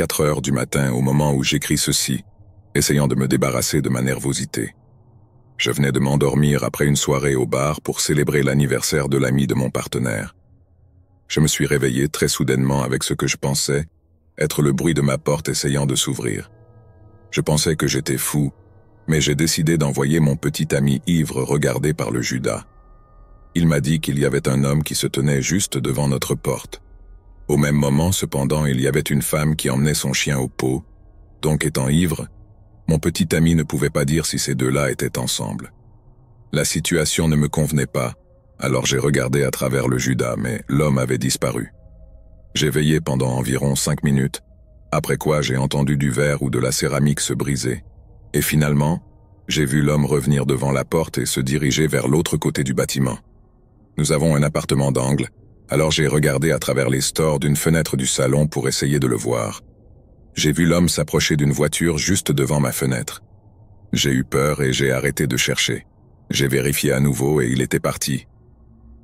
4 heures du matin au moment où j'écris ceci, essayant de me débarrasser de ma nervosité. Je venais de m'endormir après une soirée au bar pour célébrer l'anniversaire de l'ami de mon partenaire. Je me suis réveillé très soudainement avec ce que je pensais être le bruit de ma porte essayant de s'ouvrir. Je pensais que j'étais fou, mais j'ai décidé d'envoyer mon petit ami ivre regarder par le Judas. Il m'a dit qu'il y avait un homme qui se tenait juste devant notre porte. Au même moment, cependant, il y avait une femme qui emmenait son chien au pot, donc étant ivre, mon petit ami ne pouvait pas dire si ces deux-là étaient ensemble. La situation ne me convenait pas, alors j'ai regardé à travers le Judas, mais l'homme avait disparu. J'ai veillé pendant environ 5 minutes, après quoi j'ai entendu du verre ou de la céramique se briser. Et finalement, j'ai vu l'homme revenir devant la porte et se diriger vers l'autre côté du bâtiment. Nous avons un appartement d'angle, alors j'ai regardé à travers les stores d'une fenêtre du salon pour essayer de le voir. J'ai vu l'homme s'approcher d'une voiture juste devant ma fenêtre. J'ai eu peur et j'ai arrêté de chercher. J'ai vérifié à nouveau et il était parti.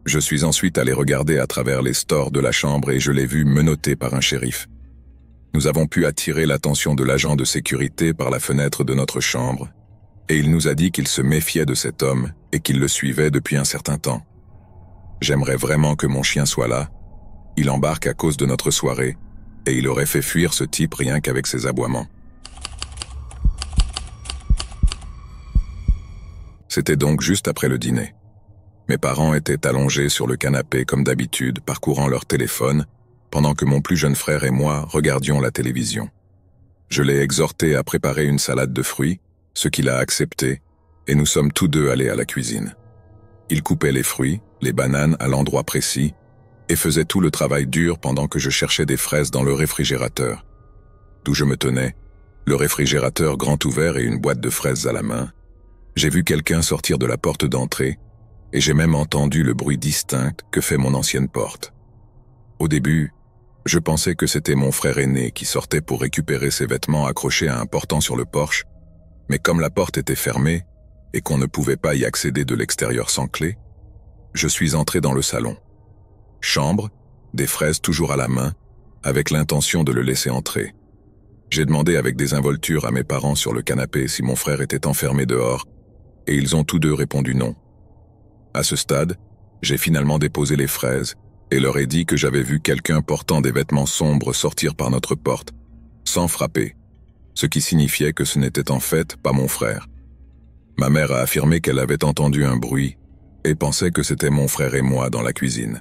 Je suis ensuite allé regarder à travers les stores de la chambre et je l'ai vu menotté par un shérif. Nous avons pu attirer l'attention de l'agent de sécurité par la fenêtre de notre chambre, et il nous a dit qu'il se méfiait de cet homme et qu'il le suivait depuis un certain temps. J'aimerais vraiment que mon chien soit là. Il embarque à cause de notre soirée, et il aurait fait fuir ce type rien qu'avec ses aboiements. C'était donc juste après le dîner. Mes parents étaient allongés sur le canapé comme d'habitude, parcourant leur téléphone, pendant que mon plus jeune frère et moi regardions la télévision. Je l'ai exhorté à préparer une salade de fruits, ce qu'il a accepté, et nous sommes tous deux allés à la cuisine. Il coupait les fruits, les bananes à l'endroit précis, et faisait tout le travail dur pendant que je cherchais des fraises dans le réfrigérateur. D'où je me tenais, le réfrigérateur grand ouvert et une boîte de fraises à la main. J'ai vu quelqu'un sortir de la porte d'entrée, et j'ai même entendu le bruit distinct que fait mon ancienne porte. Au début, je pensais que c'était mon frère aîné qui sortait pour récupérer ses vêtements accrochés à un portant sur le porche, mais comme la porte était fermée et qu'on ne pouvait pas y accéder de l'extérieur sans clé, je suis entré dans le salon. Chambre, des fraises toujours à la main, avec l'intention de le laisser entrer. J'ai demandé avec désinvolture à mes parents sur le canapé si mon frère était enfermé dehors, et ils ont tous deux répondu non. À ce stade, j'ai finalement déposé les fraises et leur ai dit que j'avais vu quelqu'un portant des vêtements sombres sortir par notre porte, sans frapper, ce qui signifiait que ce n'était en fait pas mon frère. Ma mère a affirmé qu'elle avait entendu un bruit et pensait que c'était mon frère et moi dans la cuisine,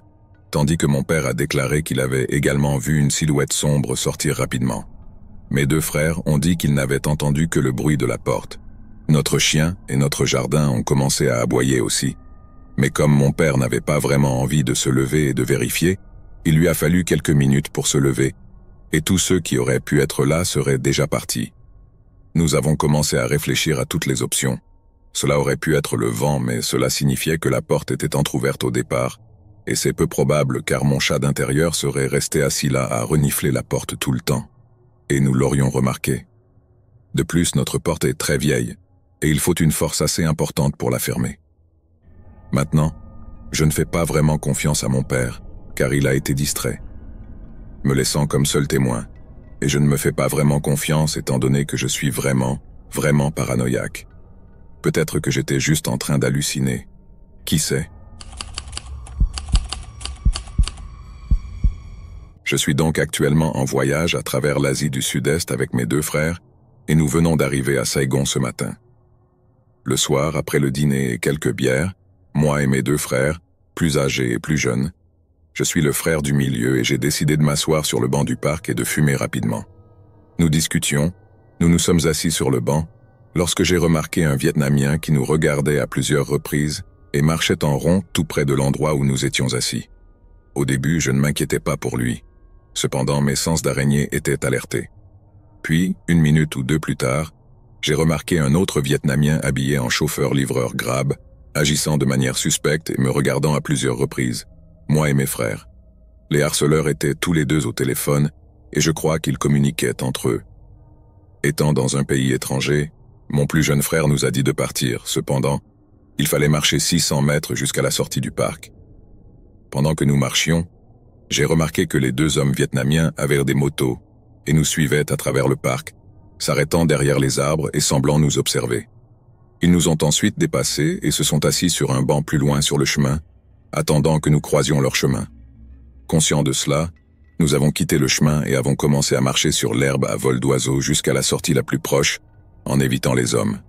tandis que mon père a déclaré qu'il avait également vu une silhouette sombre sortir rapidement. Mes deux frères ont dit qu'ils n'avaient entendu que le bruit de la porte. Notre chien et notre jardin ont commencé à aboyer aussi. Mais comme mon père n'avait pas vraiment envie de se lever et de vérifier, il lui a fallu quelques minutes pour se lever, et tous ceux qui auraient pu être là seraient déjà partis. Nous avons commencé à réfléchir à toutes les options. Cela aurait pu être le vent, mais cela signifiait que la porte était entrouverte au départ, et c'est peu probable car mon chat d'intérieur serait resté assis là à renifler la porte tout le temps. Et nous l'aurions remarqué. De plus, notre porte est très vieille, et il faut une force assez importante pour la fermer. Maintenant, je ne fais pas vraiment confiance à mon père, car il a été distrait, me laissant comme seul témoin, et je ne me fais pas vraiment confiance étant donné que je suis vraiment paranoïaque. Peut-être que j'étais juste en train d'halluciner. Qui sait? Je suis donc actuellement en voyage à travers l'Asie du Sud-Est avec mes deux frères, et nous venons d'arriver à Saigon ce matin. Le soir, après le dîner et quelques bières, moi et mes deux frères, plus âgés et plus jeunes, je suis le frère du milieu et j'ai décidé de m'asseoir sur le banc du parc et de fumer rapidement. Nous discutions, nous nous sommes assis sur le banc, lorsque j'ai remarqué un Vietnamien qui nous regardait à plusieurs reprises et marchait en rond tout près de l'endroit où nous étions assis. Au début, je ne m'inquiétais pas pour lui. Cependant, mes sens d'araignée étaient alertés. Puis, 1 minute ou 2 plus tard, j'ai remarqué un autre Vietnamien habillé en chauffeur-livreur Grab, agissant de manière suspecte et me regardant à plusieurs reprises, moi et mes frères. Les harceleurs étaient tous les deux au téléphone et je crois qu'ils communiquaient entre eux. Étant dans un pays étranger, mon plus jeune frère nous a dit de partir. Cependant, il fallait marcher 600 mètres jusqu'à la sortie du parc. Pendant que nous marchions, j'ai remarqué que les deux hommes vietnamiens avaient des motos et nous suivait à travers le parc, s'arrêtant derrière les arbres et semblant nous observer. Ils nous ont ensuite dépassés et se sont assis sur un banc plus loin sur le chemin, attendant que nous croisions leur chemin. Conscients de cela, nous avons quitté le chemin et avons commencé à marcher sur l'herbe à vol d'oiseau jusqu'à la sortie la plus proche, en évitant les hommes.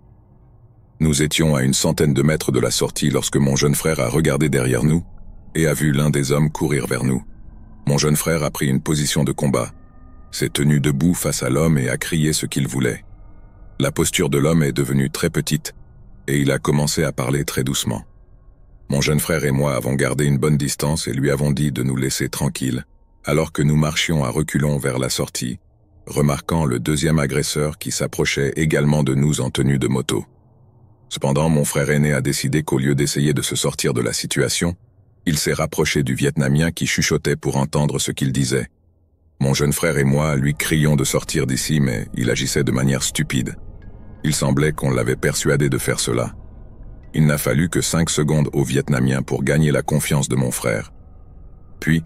Nous étions à une centaine de mètres de la sortie lorsque mon jeune frère a regardé derrière nous et a vu l'un des hommes courir vers nous. Mon jeune frère a pris une position de combat, s'est tenu debout face à l'homme et a crié ce qu'il voulait. La posture de l'homme est devenue très petite et il a commencé à parler très doucement. Mon jeune frère et moi avons gardé une bonne distance et lui avons dit de nous laisser tranquilles, alors que nous marchions à reculons vers la sortie, remarquant le deuxième agresseur qui s'approchait également de nous en tenue de moto. Cependant, mon frère aîné a décidé qu'au lieu d'essayer de se sortir de la situation, il s'est rapproché du Vietnamien qui chuchotait pour entendre ce qu'il disait. Mon jeune frère et moi lui crions de sortir d'ici, mais il agissait de manière stupide. Il semblait qu'on l'avait persuadé de faire cela. Il n'a fallu que 5 secondes au Vietnamien pour gagner la confiance de mon frère. Puis,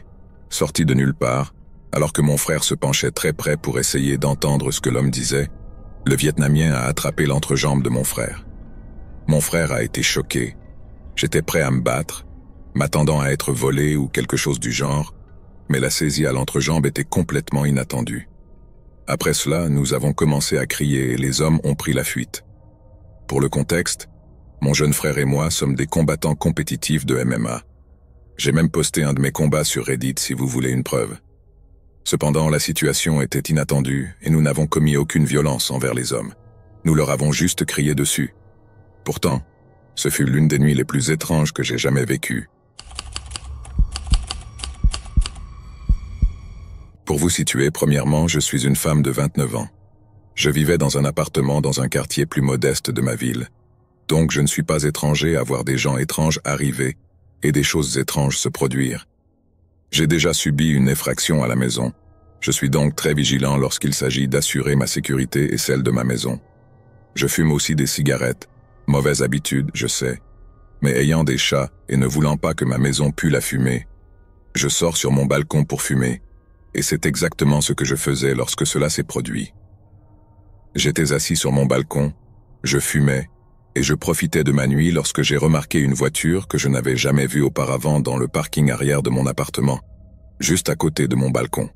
sorti de nulle part, alors que mon frère se penchait très près pour essayer d'entendre ce que l'homme disait, le Vietnamien a attrapé l'entrejambe de mon frère. Mon frère a été choqué. J'étais prêt à me battre, m'attendant à être volé ou quelque chose du genre, mais la saisie à l'entrejambe était complètement inattendue. Après cela, nous avons commencé à crier et les hommes ont pris la fuite. Pour le contexte, mon jeune frère et moi sommes des combattants compétitifs de MMA. J'ai même posté un de mes combats sur Reddit si vous voulez une preuve. Cependant, la situation était inattendue et nous n'avons commis aucune violence envers les hommes. Nous leur avons juste crié dessus. Pourtant, ce fut l'une des nuits les plus étranges que j'ai jamais vécues. Pour vous situer, premièrement, je suis une femme de 29 ans. Je vivais dans un appartement dans un quartier plus modeste de ma ville. Donc je ne suis pas étranger à voir des gens étranges arriver et des choses étranges se produire. J'ai déjà subi une effraction à la maison. Je suis donc très vigilant lorsqu'il s'agit d'assurer ma sécurité et celle de ma maison. Je fume aussi des cigarettes. Mauvaise habitude, je sais. Mais ayant des chats et ne voulant pas que ma maison pue la fumée, je sors sur mon balcon pour fumer, et c'est exactement ce que je faisais lorsque cela s'est produit. J'étais assis sur mon balcon, je fumais, et je profitais de ma nuit lorsque j'ai remarqué une voiture que je n'avais jamais vue auparavant dans le parking arrière de mon appartement, juste à côté de mon balcon.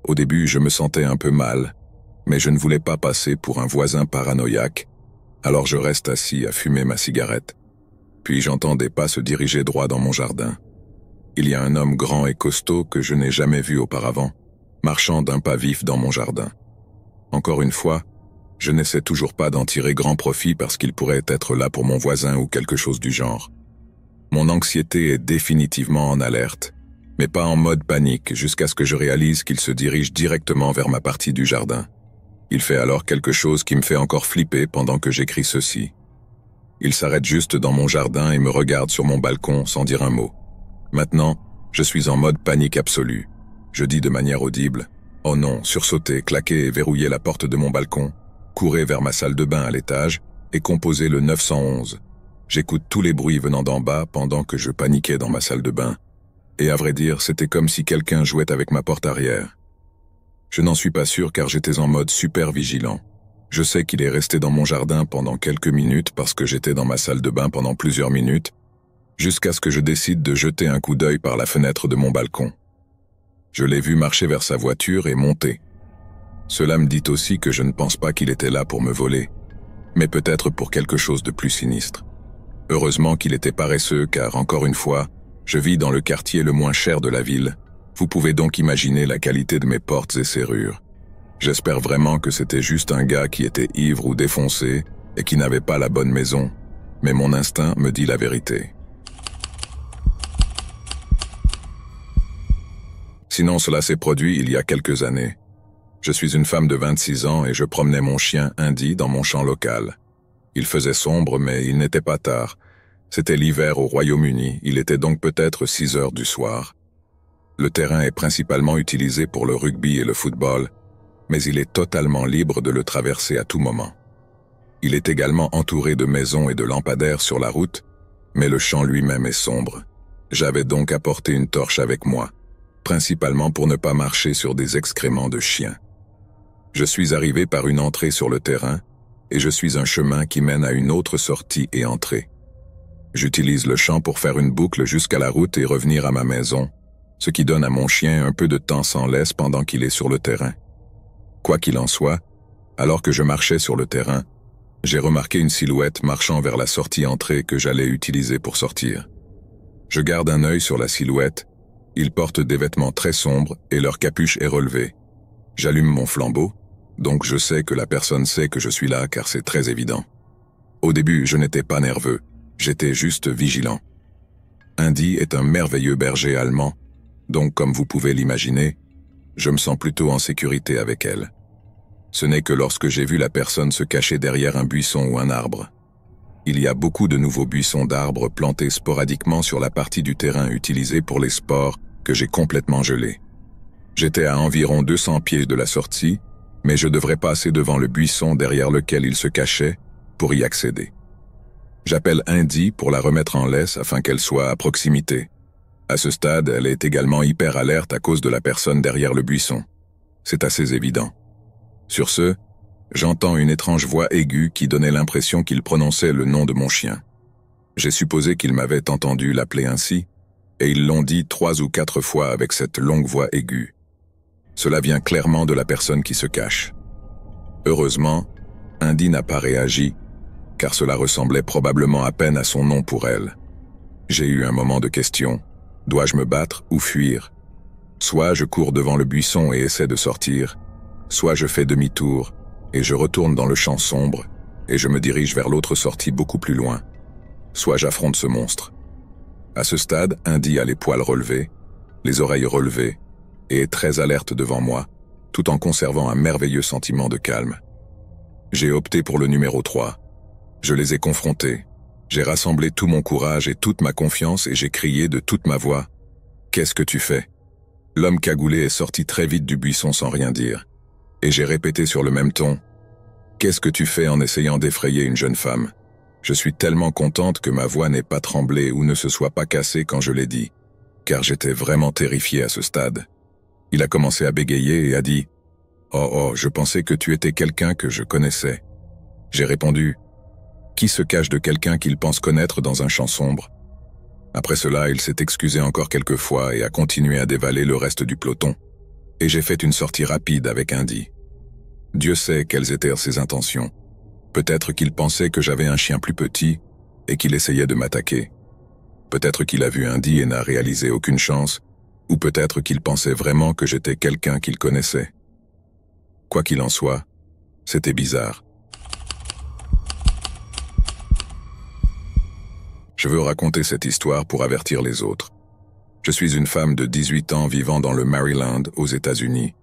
Au début, je me sentais un peu mal, mais je ne voulais pas passer pour un voisin paranoïaque, alors je reste assis à fumer ma cigarette. Puis j'entends des pas se diriger droit dans mon jardin. Il y a un homme grand et costaud que je n'ai jamais vu auparavant, marchant d'un pas vif dans mon jardin. Encore une fois, je n'essaie toujours pas d'en tirer grand profit parce qu'il pourrait être là pour mon voisin ou quelque chose du genre. Mon anxiété est définitivement en alerte, mais pas en mode panique jusqu'à ce que je réalise qu'il se dirige directement vers ma partie du jardin. Il fait alors quelque chose qui me fait encore flipper pendant que j'écris ceci. Il s'arrête juste dans mon jardin et me regarde sur mon balcon sans dire un mot. Maintenant, je suis en mode panique absolue. Je dis de manière audible « Oh non !» sursauter, claquer et verrouiller la porte de mon balcon, courir vers ma salle de bain à l'étage et composer le 911. J'écoute tous les bruits venant d'en bas pendant que je paniquais dans ma salle de bain. Et à vrai dire, c'était comme si quelqu'un jouait avec ma porte arrière. Je n'en suis pas sûr car j'étais en mode super vigilant. Je sais qu'il est resté dans mon jardin pendant quelques minutes parce que j'étais dans ma salle de bain pendant plusieurs minutes, jusqu'à ce que je décide de jeter un coup d'œil par la fenêtre de mon balcon. Je l'ai vu marcher vers sa voiture et monter. Cela me dit aussi que je ne pense pas qu'il était là pour me voler, mais peut-être pour quelque chose de plus sinistre. Heureusement qu'il était paresseux car, encore une fois, je vis dans le quartier le moins cher de la ville. Vous pouvez donc imaginer la qualité de mes portes et serrures. J'espère vraiment que c'était juste un gars qui était ivre ou défoncé et qui n'avait pas la bonne maison, mais mon instinct me dit la vérité. Sinon, cela s'est produit il y a quelques années. Je suis une femme de 26 ans et je promenais mon chien Indy dans mon champ local. Il faisait sombre, mais il n'était pas tard. C'était l'hiver au Royaume-Uni, il était donc peut-être 6 heures du soir. Le terrain est principalement utilisé pour le rugby et le football, mais il est totalement libre de le traverser à tout moment. Il est également entouré de maisons et de lampadaires sur la route, mais le champ lui-même est sombre. J'avais donc apporté une torche avec moi, principalement pour ne pas marcher sur des excréments de chiens. Je suis arrivé par une entrée sur le terrain, et je suis un chemin qui mène à une autre sortie et entrée. J'utilise le champ pour faire une boucle jusqu'à la route et revenir à ma maison, ce qui donne à mon chien un peu de temps sans laisse pendant qu'il est sur le terrain. Quoi qu'il en soit, alors que je marchais sur le terrain, j'ai remarqué une silhouette marchant vers la sortie-entrée que j'allais utiliser pour sortir. Je garde un œil sur la silhouette, ils portent des vêtements très sombres et leur capuche est relevée. J'allume mon flambeau, donc je sais que la personne sait que je suis là car c'est très évident. Au début, je n'étais pas nerveux, j'étais juste vigilant. Indy est un merveilleux berger allemand, donc comme vous pouvez l'imaginer, je me sens plutôt en sécurité avec elle. Ce n'est que lorsque j'ai vu la personne se cacher derrière un buisson ou un arbre. Il y a beaucoup de nouveaux buissons d'arbres plantés sporadiquement sur la partie du terrain utilisée pour les sports que j'ai complètement gelé. J'étais à environ 200 pieds de la sortie, mais je devrais passer devant le buisson derrière lequel il se cachait pour y accéder. J'appelle Indy pour la remettre en laisse afin qu'elle soit à proximité. À ce stade, elle est également hyper alerte à cause de la personne derrière le buisson. C'est assez évident. Sur ce, j'entends une étrange voix aiguë qui donnait l'impression qu'il prononçait le nom de mon chien. J'ai supposé qu'ils m'avaient entendu l'appeler ainsi, et ils l'ont dit 3 ou 4 fois avec cette longue voix aiguë. Cela vient clairement de la personne qui se cache. Heureusement, Indy n'a pas réagi, car cela ressemblait probablement à peine à son nom pour elle. J'ai eu un moment de question. Dois-je me battre ou fuir? Soit je cours devant le buisson et essaie de sortir, soit je fais demi-tour et je retourne dans le champ sombre et je me dirige vers l'autre sortie beaucoup plus loin. Soit j'affronte ce monstre. À ce stade, Indy a les poils relevés, les oreilles relevées et est très alerte devant moi, tout en conservant un merveilleux sentiment de calme. J'ai opté pour le numéro 3. Je les ai confrontés. J'ai rassemblé tout mon courage et toute ma confiance et j'ai crié de toute ma voix « Qu'est-ce que tu fais ?» L'homme cagoulé est sorti très vite du buisson sans rien dire. Et j'ai répété sur le même ton « Qu'est-ce que tu fais en essayant d'effrayer une jeune femme ?» Je suis tellement contente que ma voix n'ait pas tremblé ou ne se soit pas cassée quand je l'ai dit, car j'étais vraiment terrifié à ce stade. Il a commencé à bégayer et a dit « Oh, je pensais que tu étais quelqu'un que je connaissais. » J'ai répondu « Qui se cache de quelqu'un qu'il pense connaître dans un champ sombre ?» Après cela, il s'est excusé encore quelques fois et a continué à dévaler le reste du peloton. Et j'ai fait une sortie rapide avec Indy. Dieu sait quelles étaient ses intentions. Peut-être qu'il pensait que j'avais un chien plus petit et qu'il essayait de m'attaquer. Peut-être qu'il a vu Indy et n'a réalisé aucune chance, ou peut-être qu'il pensait vraiment que j'étais quelqu'un qu'il connaissait. Quoi qu'il en soit, c'était bizarre. Je veux raconter cette histoire pour avertir les autres. Je suis une femme de 18 ans vivant dans le Maryland, aux États-Unis.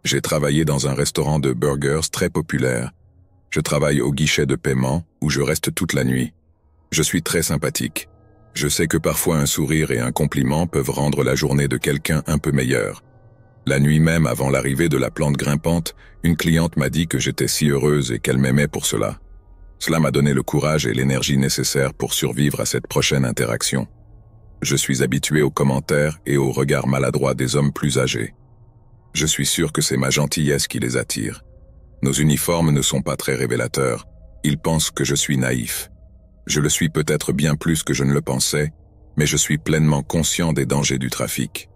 J'ai travaillé dans un restaurant de burgers très populaire. Je travaille au guichet de paiement, où je reste toute la nuit. Je suis très sympathique. Je sais que parfois un sourire et un compliment peuvent rendre la journée de quelqu'un un peu meilleure. La nuit même, avant l'arrivée de la plante grimpante, une cliente m'a dit que j'étais si heureuse et qu'elle m'aimait pour cela. Cela m'a donné le courage et l'énergie nécessaires pour survivre à cette prochaine interaction. Je suis habitué aux commentaires et aux regards maladroits des hommes plus âgés. Je suis sûr que c'est ma gentillesse qui les attire. Nos uniformes ne sont pas très révélateurs. Ils pensent que je suis naïf. Je le suis peut-être bien plus que je ne le pensais, mais je suis pleinement conscient des dangers du trafic.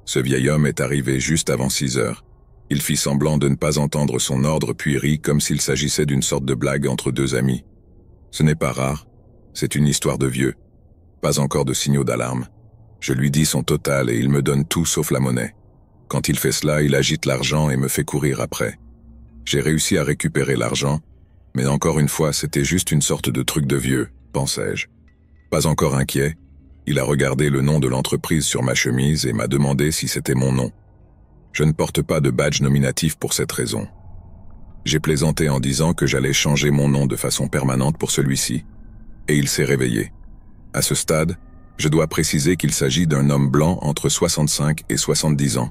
Ce vieil homme est arrivé juste avant 6 heures. Il fit semblant de ne pas entendre son ordre puis rit comme s'il s'agissait d'une sorte de blague entre 2 amis. Ce n'est pas rare, c'est une histoire de vieux. Pas encore de signaux d'alarme. Je lui dis son total et il me donne tout sauf la monnaie. Quand il fait cela, il agite l'argent et me fait courir après. J'ai réussi à récupérer l'argent, mais encore une fois, c'était juste une sorte de truc de vieux, pensais-je. Pas encore inquiet, il a regardé le nom de l'entreprise sur ma chemise et m'a demandé si c'était mon nom. Je ne porte pas de badge nominatif pour cette raison. J'ai plaisanté en disant que j'allais changer mon nom de façon permanente pour celui-ci, et il s'est réveillé. À ce stade, je dois préciser qu'il s'agit d'un homme blanc entre 65 et 70 ans,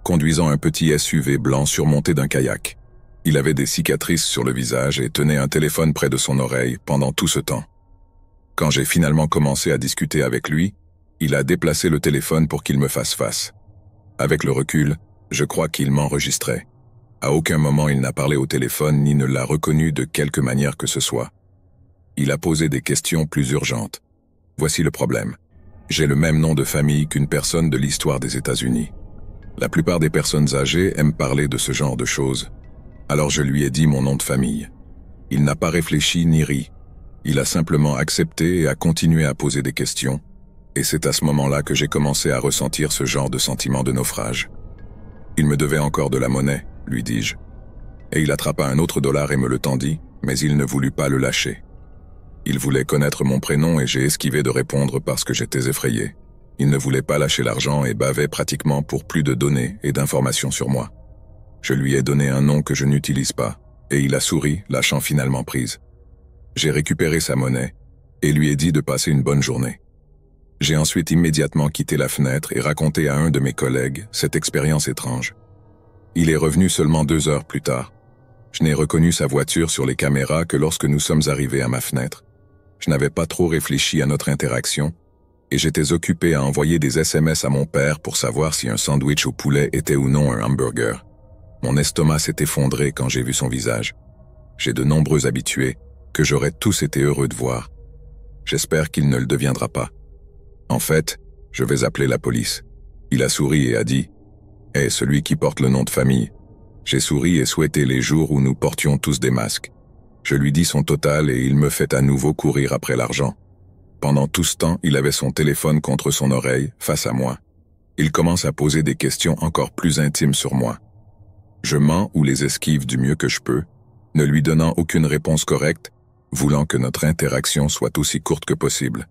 conduisant un petit SUV blanc surmonté d'un kayak. Il avait des cicatrices sur le visage et tenait un téléphone près de son oreille pendant tout ce temps. Quand j'ai finalement commencé à discuter avec lui, il a déplacé le téléphone pour qu'il me fasse face. Avec le recul, je crois qu'il m'enregistrait. À aucun moment il n'a parlé au téléphone ni ne l'a reconnu de quelque manière que ce soit. Il a posé des questions plus urgentes. Voici le problème. J'ai le même nom de famille qu'une personne de l'histoire des États-Unis. La plupart des personnes âgées aiment parler de ce genre de choses. Alors je lui ai dit mon nom de famille. Il n'a pas réfléchi ni ri. Il a simplement accepté et a continué à poser des questions. Et c'est à ce moment-là que j'ai commencé à ressentir ce genre de sentiment de naufrage. Il me devait encore de la monnaie, lui dis-je. Et il attrapa un autre dollar et me le tendit, mais il ne voulut pas le lâcher. Il voulait connaître mon prénom et j'ai esquivé de répondre parce que j'étais effrayé. Il ne voulait pas lâcher l'argent et bavait pratiquement pour plus de données et d'informations sur moi. Je lui ai donné un nom que je n'utilise pas, et il a souri, lâchant finalement prise. J'ai récupéré sa monnaie et lui ai dit de passer une bonne journée. J'ai ensuite immédiatement quitté la fenêtre et raconté à un de mes collègues cette expérience étrange. Il est revenu seulement 2 heures plus tard. Je n'ai reconnu sa voiture sur les caméras que lorsque nous sommes arrivés à ma fenêtre. Je n'avais pas trop réfléchi à notre interaction et j'étais occupé à envoyer des SMS à mon père pour savoir si un sandwich au poulet était ou non un hamburger. Mon estomac s'est effondré quand j'ai vu son visage. J'ai de nombreux habitués que j'aurais tous été heureux de voir. J'espère qu'il ne le deviendra pas. En fait, je vais appeler la police. Il a souri et a dit « Hé, celui qui porte le nom de famille ». J'ai souri et souhaité les jours où nous portions tous des masques. Je lui dis son total et il me fait à nouveau courir après l'argent. Pendant tout ce temps, il avait son téléphone contre son oreille, face à moi. Il commence à poser des questions encore plus intimes sur moi. Je mens ou les esquive du mieux que je peux, ne lui donnant aucune réponse correcte, voulant que notre interaction soit aussi courte que possible.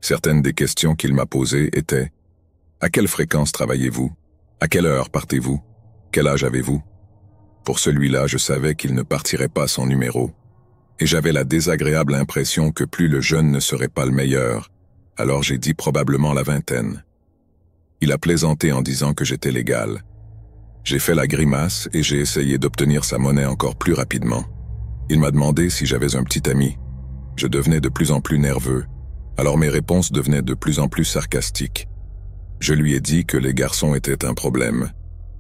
Certaines des questions qu'il m'a posées étaient « À quelle fréquence travaillez-vous? À quelle heure partez-vous? Quel âge avez-vous » Pour celui-là, je savais qu'il ne partirait pas sans numéro. Et j'avais la désagréable impression que plus le jeune ne serait pas le meilleur, alors j'ai dit probablement la vingtaine. Il a plaisanté en disant que j'étais légal. J'ai fait la grimace et j'ai essayé d'obtenir sa monnaie encore plus rapidement. Il m'a demandé si j'avais un petit ami. Je devenais de plus en plus nerveux, alors mes réponses devenaient de plus en plus sarcastiques. Je lui ai dit que les garçons étaient un problème.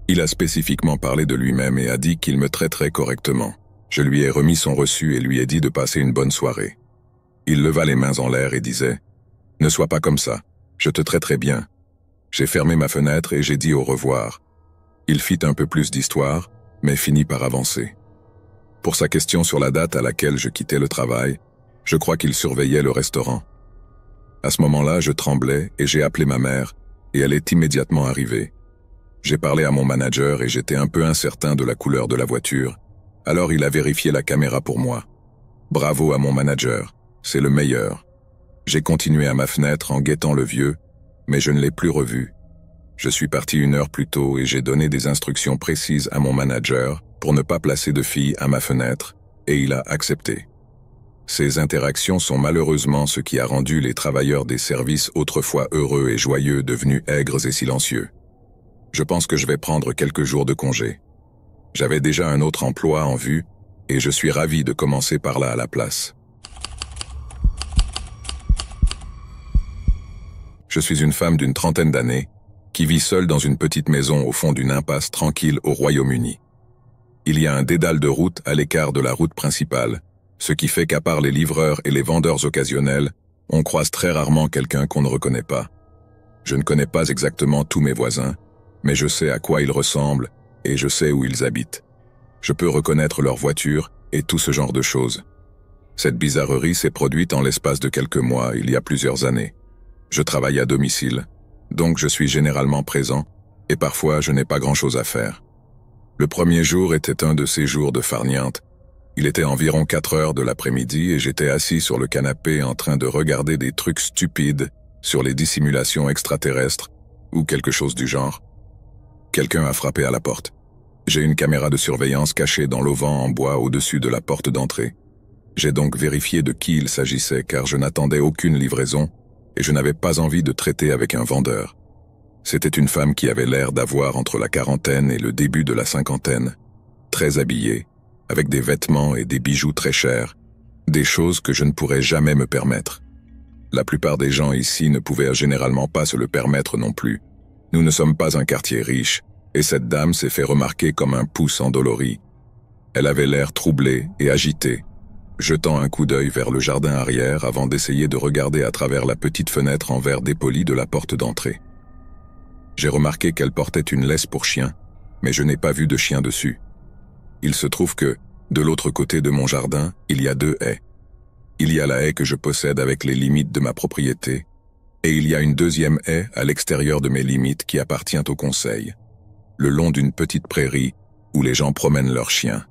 Il a spécifiquement parlé de lui-même et a dit qu'il me traiterait correctement. Je lui ai remis son reçu et lui ai dit de passer une bonne soirée. Il leva les mains en l'air et disait « Ne sois pas comme ça, je te traiterai bien. » J'ai fermé ma fenêtre et j'ai dit au revoir. Il fit un peu plus d'histoire, mais finit par avancer. Pour sa question sur la date à laquelle je quittais le travail, je crois qu'il surveillait le restaurant. À ce moment-là, je tremblais et j'ai appelé ma mère, et elle est immédiatement arrivée. J'ai parlé à mon manager et j'étais un peu incertain de la couleur de la voiture, alors il a vérifié la caméra pour moi. Bravo à mon manager, c'est le meilleur. J'ai continué à ma fenêtre en guettant le vieux, mais je ne l'ai plus revu. Je suis parti 1 heure plus tôt et j'ai donné des instructions précises à mon manager pour ne pas placer de filles à ma fenêtre, et il a accepté. Ces interactions sont malheureusement ce qui a rendu les travailleurs des services autrefois heureux et joyeux devenus aigres et silencieux. Je pense que je vais prendre quelques jours de congé. J'avais déjà un autre emploi en vue, et je suis ravi de commencer par là à la place. Je suis une femme d'une 30aine d'années, qui vit seule dans une petite maison au fond d'une impasse tranquille au Royaume-Uni. Il y a un dédale de route à l'écart de la route principale, ce qui fait qu'à part les livreurs et les vendeurs occasionnels, on croise très rarement quelqu'un qu'on ne reconnaît pas. Je ne connais pas exactement tous mes voisins, mais je sais à quoi ils ressemblent et je sais où ils habitent. Je peux reconnaître leur voiture et tout ce genre de choses. Cette bizarrerie s'est produite en l'espace de quelques mois, il y a plusieurs années. Je travaille à domicile, donc je suis généralement présent et parfois je n'ai pas grand-chose à faire. Le premier jour était un de ces jours de farniente. Il était environ 4 heures de l'après-midi et j'étais assis sur le canapé en train de regarder des trucs stupides sur les dissimulations extraterrestres ou quelque chose du genre. Quelqu'un a frappé à la porte. J'ai une caméra de surveillance cachée dans l'auvent en bois au-dessus de la porte d'entrée. J'ai donc vérifié de qui il s'agissait car je n'attendais aucune livraison et je n'avais pas envie de traiter avec un vendeur. C'était une femme qui avait l'air d'avoir entre la quarantaine et le début de la cinquantaine, très habillée, avec des vêtements et des bijoux très chers, des choses que je ne pourrais jamais me permettre. La plupart des gens ici ne pouvaient généralement pas se le permettre non plus. Nous ne sommes pas un quartier riche, et cette dame s'est fait remarquer comme un pouce endolori. Elle avait l'air troublée et agitée, jetant un coup d'œil vers le jardin arrière avant d'essayer de regarder à travers la petite fenêtre en verre dépoli de la porte d'entrée. J'ai remarqué qu'elle portait une laisse pour chien, mais je n'ai pas vu de chien dessus. Il se trouve que, de l'autre côté de mon jardin, il y a 2 haies. Il y a la haie que je possède avec les limites de ma propriété, et il y a une deuxième haie à l'extérieur de mes limites qui appartient au conseil, le long d'une petite prairie où les gens promènent leurs chiens.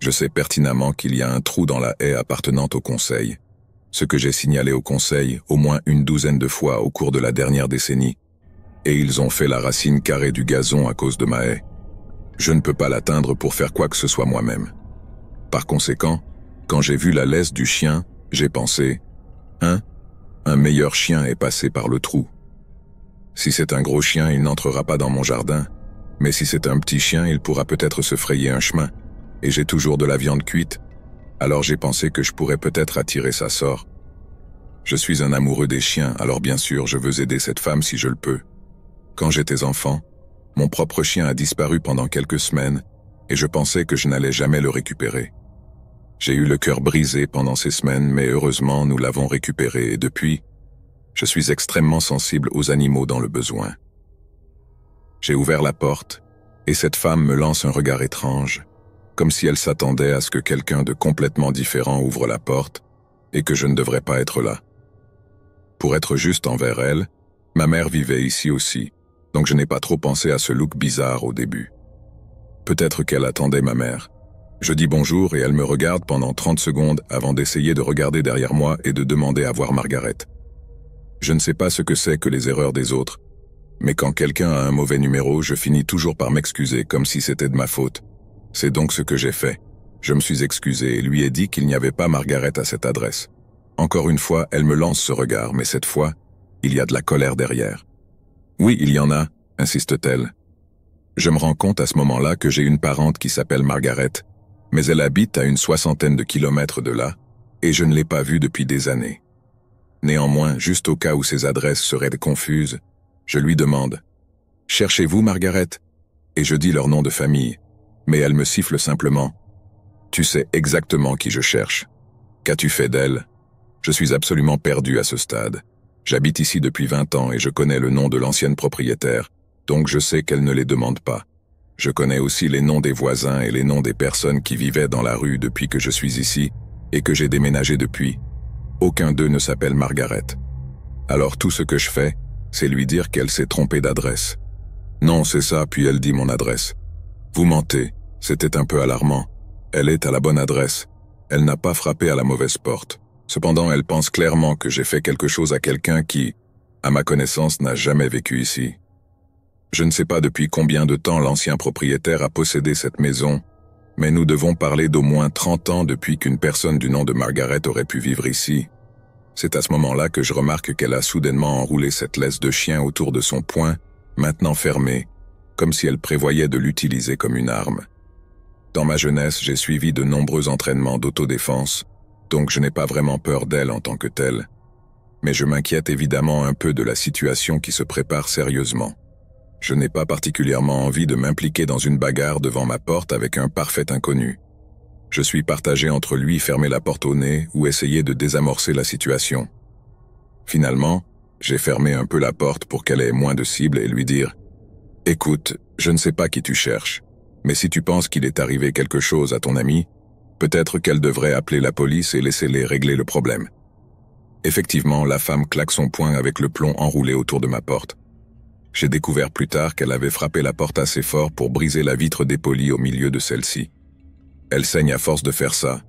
Je sais pertinemment qu'il y a un trou dans la haie appartenant au conseil, ce que j'ai signalé au conseil au moins une douzaine de fois au cours de la dernière décennie, et ils ont fait la racine carrée du gazon à cause de ma haie. Je ne peux pas l'atteindre pour faire quoi que ce soit moi-même. Par conséquent, quand j'ai vu la laisse du chien, j'ai pensé « un meilleur chien est passé par le trou. Si c'est un gros chien, il n'entrera pas dans mon jardin, mais si c'est un petit chien, il pourra peut-être se frayer un chemin, et j'ai toujours de la viande cuite, alors j'ai pensé que je pourrais peut-être attirer sa sort. Je suis un amoureux des chiens, alors bien sûr, je veux aider cette femme si je le peux. Quand j'étais enfant, mon propre chien a disparu pendant quelques semaines, et je pensais que je n'allais jamais le récupérer. J'ai eu le cœur brisé pendant ces semaines, mais heureusement, nous l'avons récupéré, et depuis, je suis extrêmement sensible aux animaux dans le besoin. J'ai ouvert la porte, et cette femme me lance un regard étrange, comme si elle s'attendait à ce que quelqu'un de complètement différent ouvre la porte, et que je ne devrais pas être là. Pour être juste envers elle, ma mère vivait ici aussi, donc je n'ai pas trop pensé à ce look bizarre au début. Peut-être qu'elle attendait ma mère. Je dis bonjour et elle me regarde pendant 30 secondes avant d'essayer de regarder derrière moi et de demander à voir Margaret. Je ne sais pas ce que c'est que les erreurs des autres, mais quand quelqu'un a un mauvais numéro, je finis toujours par m'excuser comme si c'était de ma faute. C'est donc ce que j'ai fait. Je me suis excusé et lui ai dit qu'il n'y avait pas Margaret à cette adresse. Encore une fois, elle me lance ce regard, mais cette fois, il y a de la colère derrière. Oui, il y en a, insiste-t-elle. Je me rends compte à ce moment-là que j'ai une parente qui s'appelle Margaret, mais elle habite à une 60aine de kilomètres de là, et je ne l'ai pas vue depuis des années. Néanmoins, juste au cas où ces adresses seraient confuses, je lui demande « Cherchez-vous Margaret ?» Et je dis leur nom de famille, mais elle me siffle simplement « Tu sais exactement qui je cherche. Qu'as-tu fait d'elle ?» Je suis absolument perdu à ce stade. J'habite ici depuis 20 ans et je connais le nom de l'ancienne propriétaire, donc je sais qu'elle ne les demande pas. Je connais aussi les noms des voisins et les noms des personnes qui vivaient dans la rue depuis que je suis ici et que j'ai déménagé depuis. Aucun d'eux ne s'appelle Margaret. Alors tout ce que je fais, c'est lui dire qu'elle s'est trompée d'adresse. Non, c'est ça, puis elle dit mon adresse. Vous mentez, c'était un peu alarmant. Elle est à la bonne adresse. Elle n'a pas frappé à la mauvaise porte. Cependant, elle pense clairement que j'ai fait quelque chose à quelqu'un qui, à ma connaissance, n'a jamais vécu ici. Je ne sais pas depuis combien de temps l'ancien propriétaire a possédé cette maison, mais nous devons parler d'au moins 30 ans depuis qu'une personne du nom de Margaret aurait pu vivre ici. C'est à ce moment-là que je remarque qu'elle a soudainement enroulé cette laisse de chien autour de son poing, maintenant fermée, comme si elle prévoyait de l'utiliser comme une arme. Dans ma jeunesse, j'ai suivi de nombreux entraînements d'autodéfense, donc je n'ai pas vraiment peur d'elle en tant que telle. Mais je m'inquiète évidemment un peu de la situation qui se prépare sérieusement. Je n'ai pas particulièrement envie de m'impliquer dans une bagarre devant ma porte avec un parfait inconnu. Je suis partagé entre lui fermer la porte au nez ou essayer de désamorcer la situation. Finalement, j'ai fermé un peu la porte pour qu'elle ait moins de cible et lui dire « Écoute, je ne sais pas qui tu cherches, mais si tu penses qu'il est arrivé quelque chose à ton amie, peut-être qu'elle devrait appeler la police et laisser-les régler le problème. » Effectivement, la femme claque son poing avec le plomb enroulé autour de ma porte. J'ai découvert plus tard qu'elle avait frappé la porte assez fort pour briser la vitre dépolie au milieu de celle-ci. Elle saigne à force de faire ça.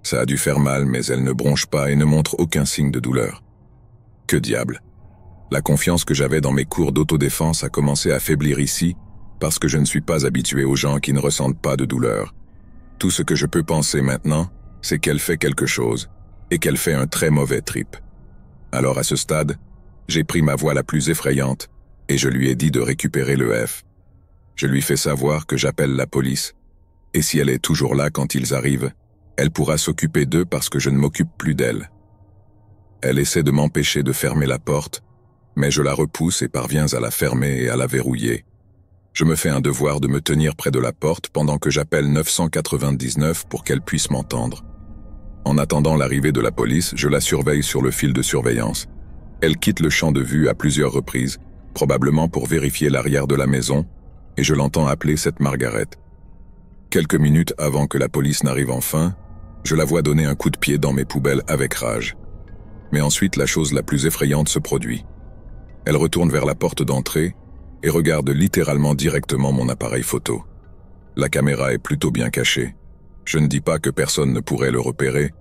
Ça a dû faire mal, mais elle ne bronche pas et ne montre aucun signe de douleur. Que diable! La confiance que j'avais dans mes cours d'autodéfense a commencé à faiblir ici parce que je ne suis pas habitué aux gens qui ne ressentent pas de douleur. Tout ce que je peux penser maintenant, c'est qu'elle fait quelque chose et qu'elle fait un très mauvais trip. Alors à ce stade, j'ai pris ma voix la plus effrayante et je lui ai dit de récupérer le F. Je lui fais savoir que j'appelle la police, et si elle est toujours là quand ils arrivent, elle pourra s'occuper d'eux parce que je ne m'occupe plus d'elle. Elle essaie de m'empêcher de fermer la porte, mais je la repousse et parviens à la fermer et à la verrouiller. Je me fais un devoir de me tenir près de la porte pendant que j'appelle 999 pour qu'elle puisse m'entendre. En attendant l'arrivée de la police, je la surveille sur le fil de surveillance. Elle quitte le champ de vue à plusieurs reprises, probablement pour vérifier l'arrière de la maison, et je l'entends appeler cette Margaret. Quelques minutes avant que la police n'arrive enfin, je la vois donner un coup de pied dans mes poubelles avec rage. Mais ensuite, la chose la plus effrayante se produit. Elle retourne vers la porte d'entrée et regarde littéralement directement mon appareil photo. La caméra est plutôt bien cachée. Je ne dis pas que personne ne pourrait le repérer,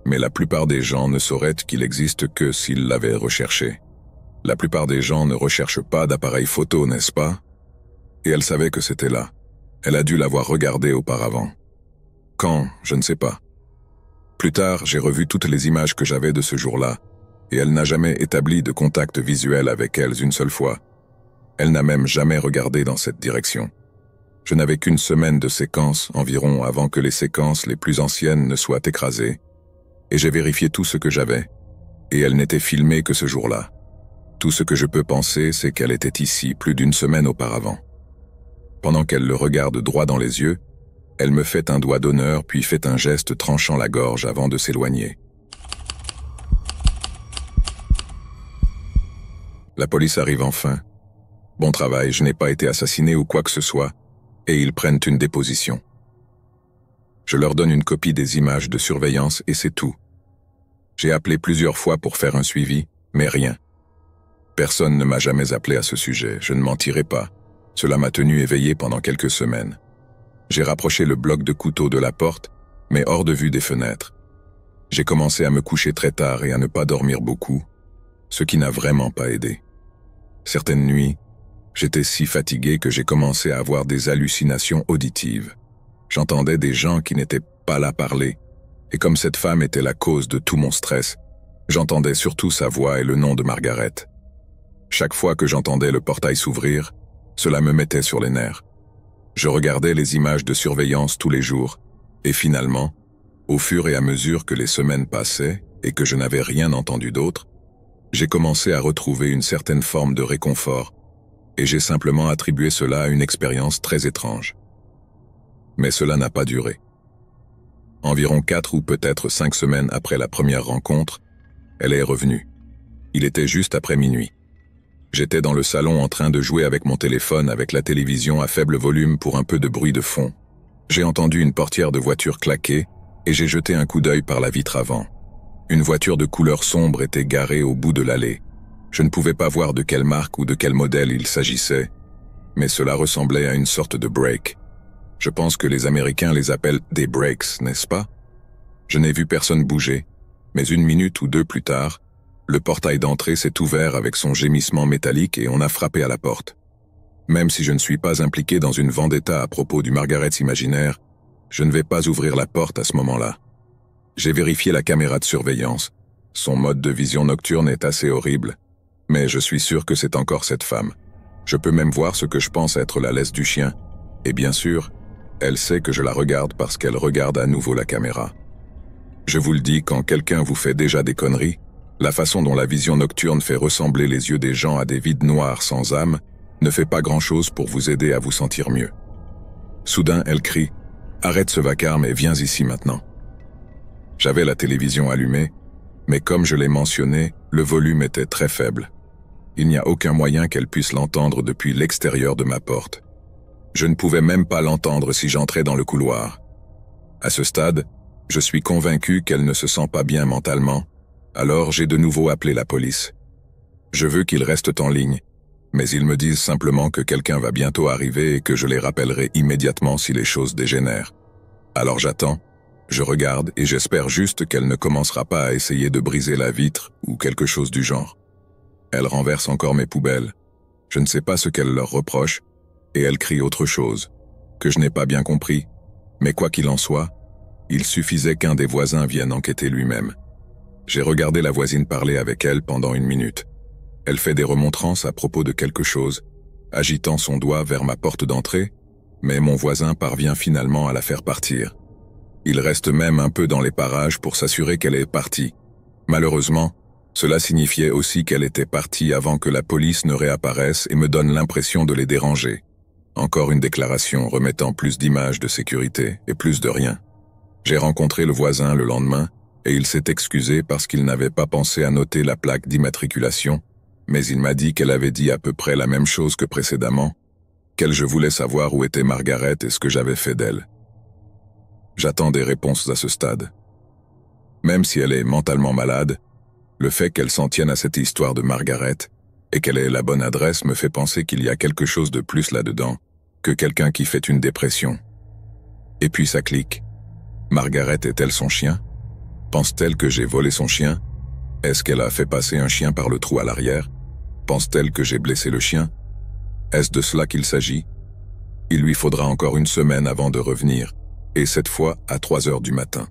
mais la plupart des gens ne sauraient qu'il existe que s'ils l'avaient recherché. La plupart des gens ne recherchent pas d'appareil photo, n'est-ce pas? Et elle savait que c'était là. Elle a dû l'avoir regardé auparavant. Quand? Je ne sais pas. Plus tard, j'ai revu toutes les images que j'avais de ce jour-là, et elle n'a jamais établi de contact visuel avec elles une seule fois. Elle n'a même jamais regardé dans cette direction. Je n'avais qu'une semaine de séquences environ avant que les séquences les plus anciennes ne soient écrasées, et j'ai vérifié tout ce que j'avais, et elle n'était filmée que ce jour-là. Tout ce que je peux penser, c'est qu'elle était ici plus d'une semaine auparavant. Pendant qu'elle le regarde droit dans les yeux, elle me fait un doigt d'honneur puis fait un geste tranchant la gorge avant de s'éloigner. La police arrive enfin. Bon travail, je n'ai pas été assassiné ou quoi que ce soit, et ils prennent une déposition. Je leur donne une copie des images de surveillance et c'est tout. J'ai appelé plusieurs fois pour faire un suivi, mais rien. Personne ne m'a jamais appelé à ce sujet, je ne mentirai pas. Cela m'a tenu éveillé pendant quelques semaines. J'ai rapproché le bloc de couteau de la porte, mais hors de vue des fenêtres. J'ai commencé à me coucher très tard et à ne pas dormir beaucoup, ce qui n'a vraiment pas aidé. Certaines nuits, j'étais si fatigué que j'ai commencé à avoir des hallucinations auditives. J'entendais des gens qui n'étaient pas là parler, et comme cette femme était la cause de tout mon stress, j'entendais surtout sa voix et le nom de Margaret. Chaque fois que j'entendais le portail s'ouvrir, cela me mettait sur les nerfs. Je regardais les images de surveillance tous les jours, et finalement, au fur et à mesure que les semaines passaient et que je n'avais rien entendu d'autre, j'ai commencé à retrouver une certaine forme de réconfort, et j'ai simplement attribué cela à une expérience très étrange. Mais cela n'a pas duré. Environ 4 ou peut-être 5 semaines après la première rencontre, elle est revenue. Il était juste après minuit. J'étais dans le salon en train de jouer avec mon téléphone avec la télévision à faible volume pour un peu de bruit de fond. J'ai entendu une portière de voiture claquer et j'ai jeté un coup d'œil par la vitre avant. Une voiture de couleur sombre était garée au bout de l'allée. Je ne pouvais pas voir de quelle marque ou de quel modèle il s'agissait, mais cela ressemblait à une sorte de break. Je pense que les Américains les appellent des breaks, n'est-ce pas? Je n'ai vu personne bouger, mais 1 minute ou 2 plus tard, le portail d'entrée s'est ouvert avec son gémissement métallique et on a frappé à la porte. Même si je ne suis pas impliqué dans une vendetta à propos du Margaret imaginaire, je ne vais pas ouvrir la porte à ce moment-là. J'ai vérifié la caméra de surveillance. Son mode de vision nocturne est assez horrible, mais je suis sûr que c'est encore cette femme. Je peux même voir ce que je pense être la laisse du chien, et bien sûr, elle sait que je la regarde parce qu'elle regarde à nouveau la caméra. Je vous le dis, quand quelqu'un vous fait déjà des conneries, la façon dont la vision nocturne fait ressembler les yeux des gens à des vides noirs sans âme ne fait pas grand-chose pour vous aider à vous sentir mieux. Soudain, elle crie « Arrête ce vacarme et viens ici maintenant ». J'avais la télévision allumée, mais comme je l'ai mentionné, le volume était très faible. Il n'y a aucun moyen qu'elle puisse l'entendre depuis l'extérieur de ma porte. Je ne pouvais même pas l'entendre si j'entrais dans le couloir. À ce stade, je suis convaincu qu'elle ne se sent pas bien mentalement, alors j'ai de nouveau appelé la police. Je veux qu'ils restent en ligne, mais ils me disent simplement que quelqu'un va bientôt arriver et que je les rappellerai immédiatement si les choses dégénèrent. Alors j'attends, je regarde et j'espère juste qu'elle ne commencera pas à essayer de briser la vitre ou quelque chose du genre. Elle renverse encore mes poubelles. Je ne sais pas ce qu'elle leur reproche, et elle crie autre chose, que je n'ai pas bien compris, mais quoi qu'il en soit, il suffisait qu'un des voisins vienne enquêter lui-même. J'ai regardé la voisine parler avec elle pendant 1 minute. Elle fait des remontrances à propos de quelque chose, agitant son doigt vers ma porte d'entrée, mais mon voisin parvient finalement à la faire partir. Il reste même un peu dans les parages pour s'assurer qu'elle est partie. Malheureusement, cela signifiait aussi qu'elle était partie avant que la police ne réapparaisse et me donne l'impression de les déranger. Encore une déclaration remettant plus d'images de sécurité et plus de rien. J'ai rencontré le voisin le lendemain et il s'est excusé parce qu'il n'avait pas pensé à noter la plaque d'immatriculation, mais il m'a dit qu'elle avait dit à peu près la même chose que précédemment, qu'elle je voulais savoir où était Margaret et ce que j'avais fait d'elle. J'attends des réponses à ce stade. Même si elle est mentalement malade, le fait qu'elle s'en tienne à cette histoire de Margaret et qu'elle ait la bonne adresse me fait penser qu'il y a quelque chose de plus là-dedans que quelqu'un qui fait une dépression. Et puis ça clique. Margaret est-elle son chien? Pense-t-elle que j'ai volé son chien? Est-ce qu'elle a fait passer un chien par le trou à l'arrière? Pense-t-elle que j'ai blessé le chien? Est-ce de cela qu'il s'agit? Il lui faudra encore une semaine avant de revenir, et cette fois à 3 heures du matin.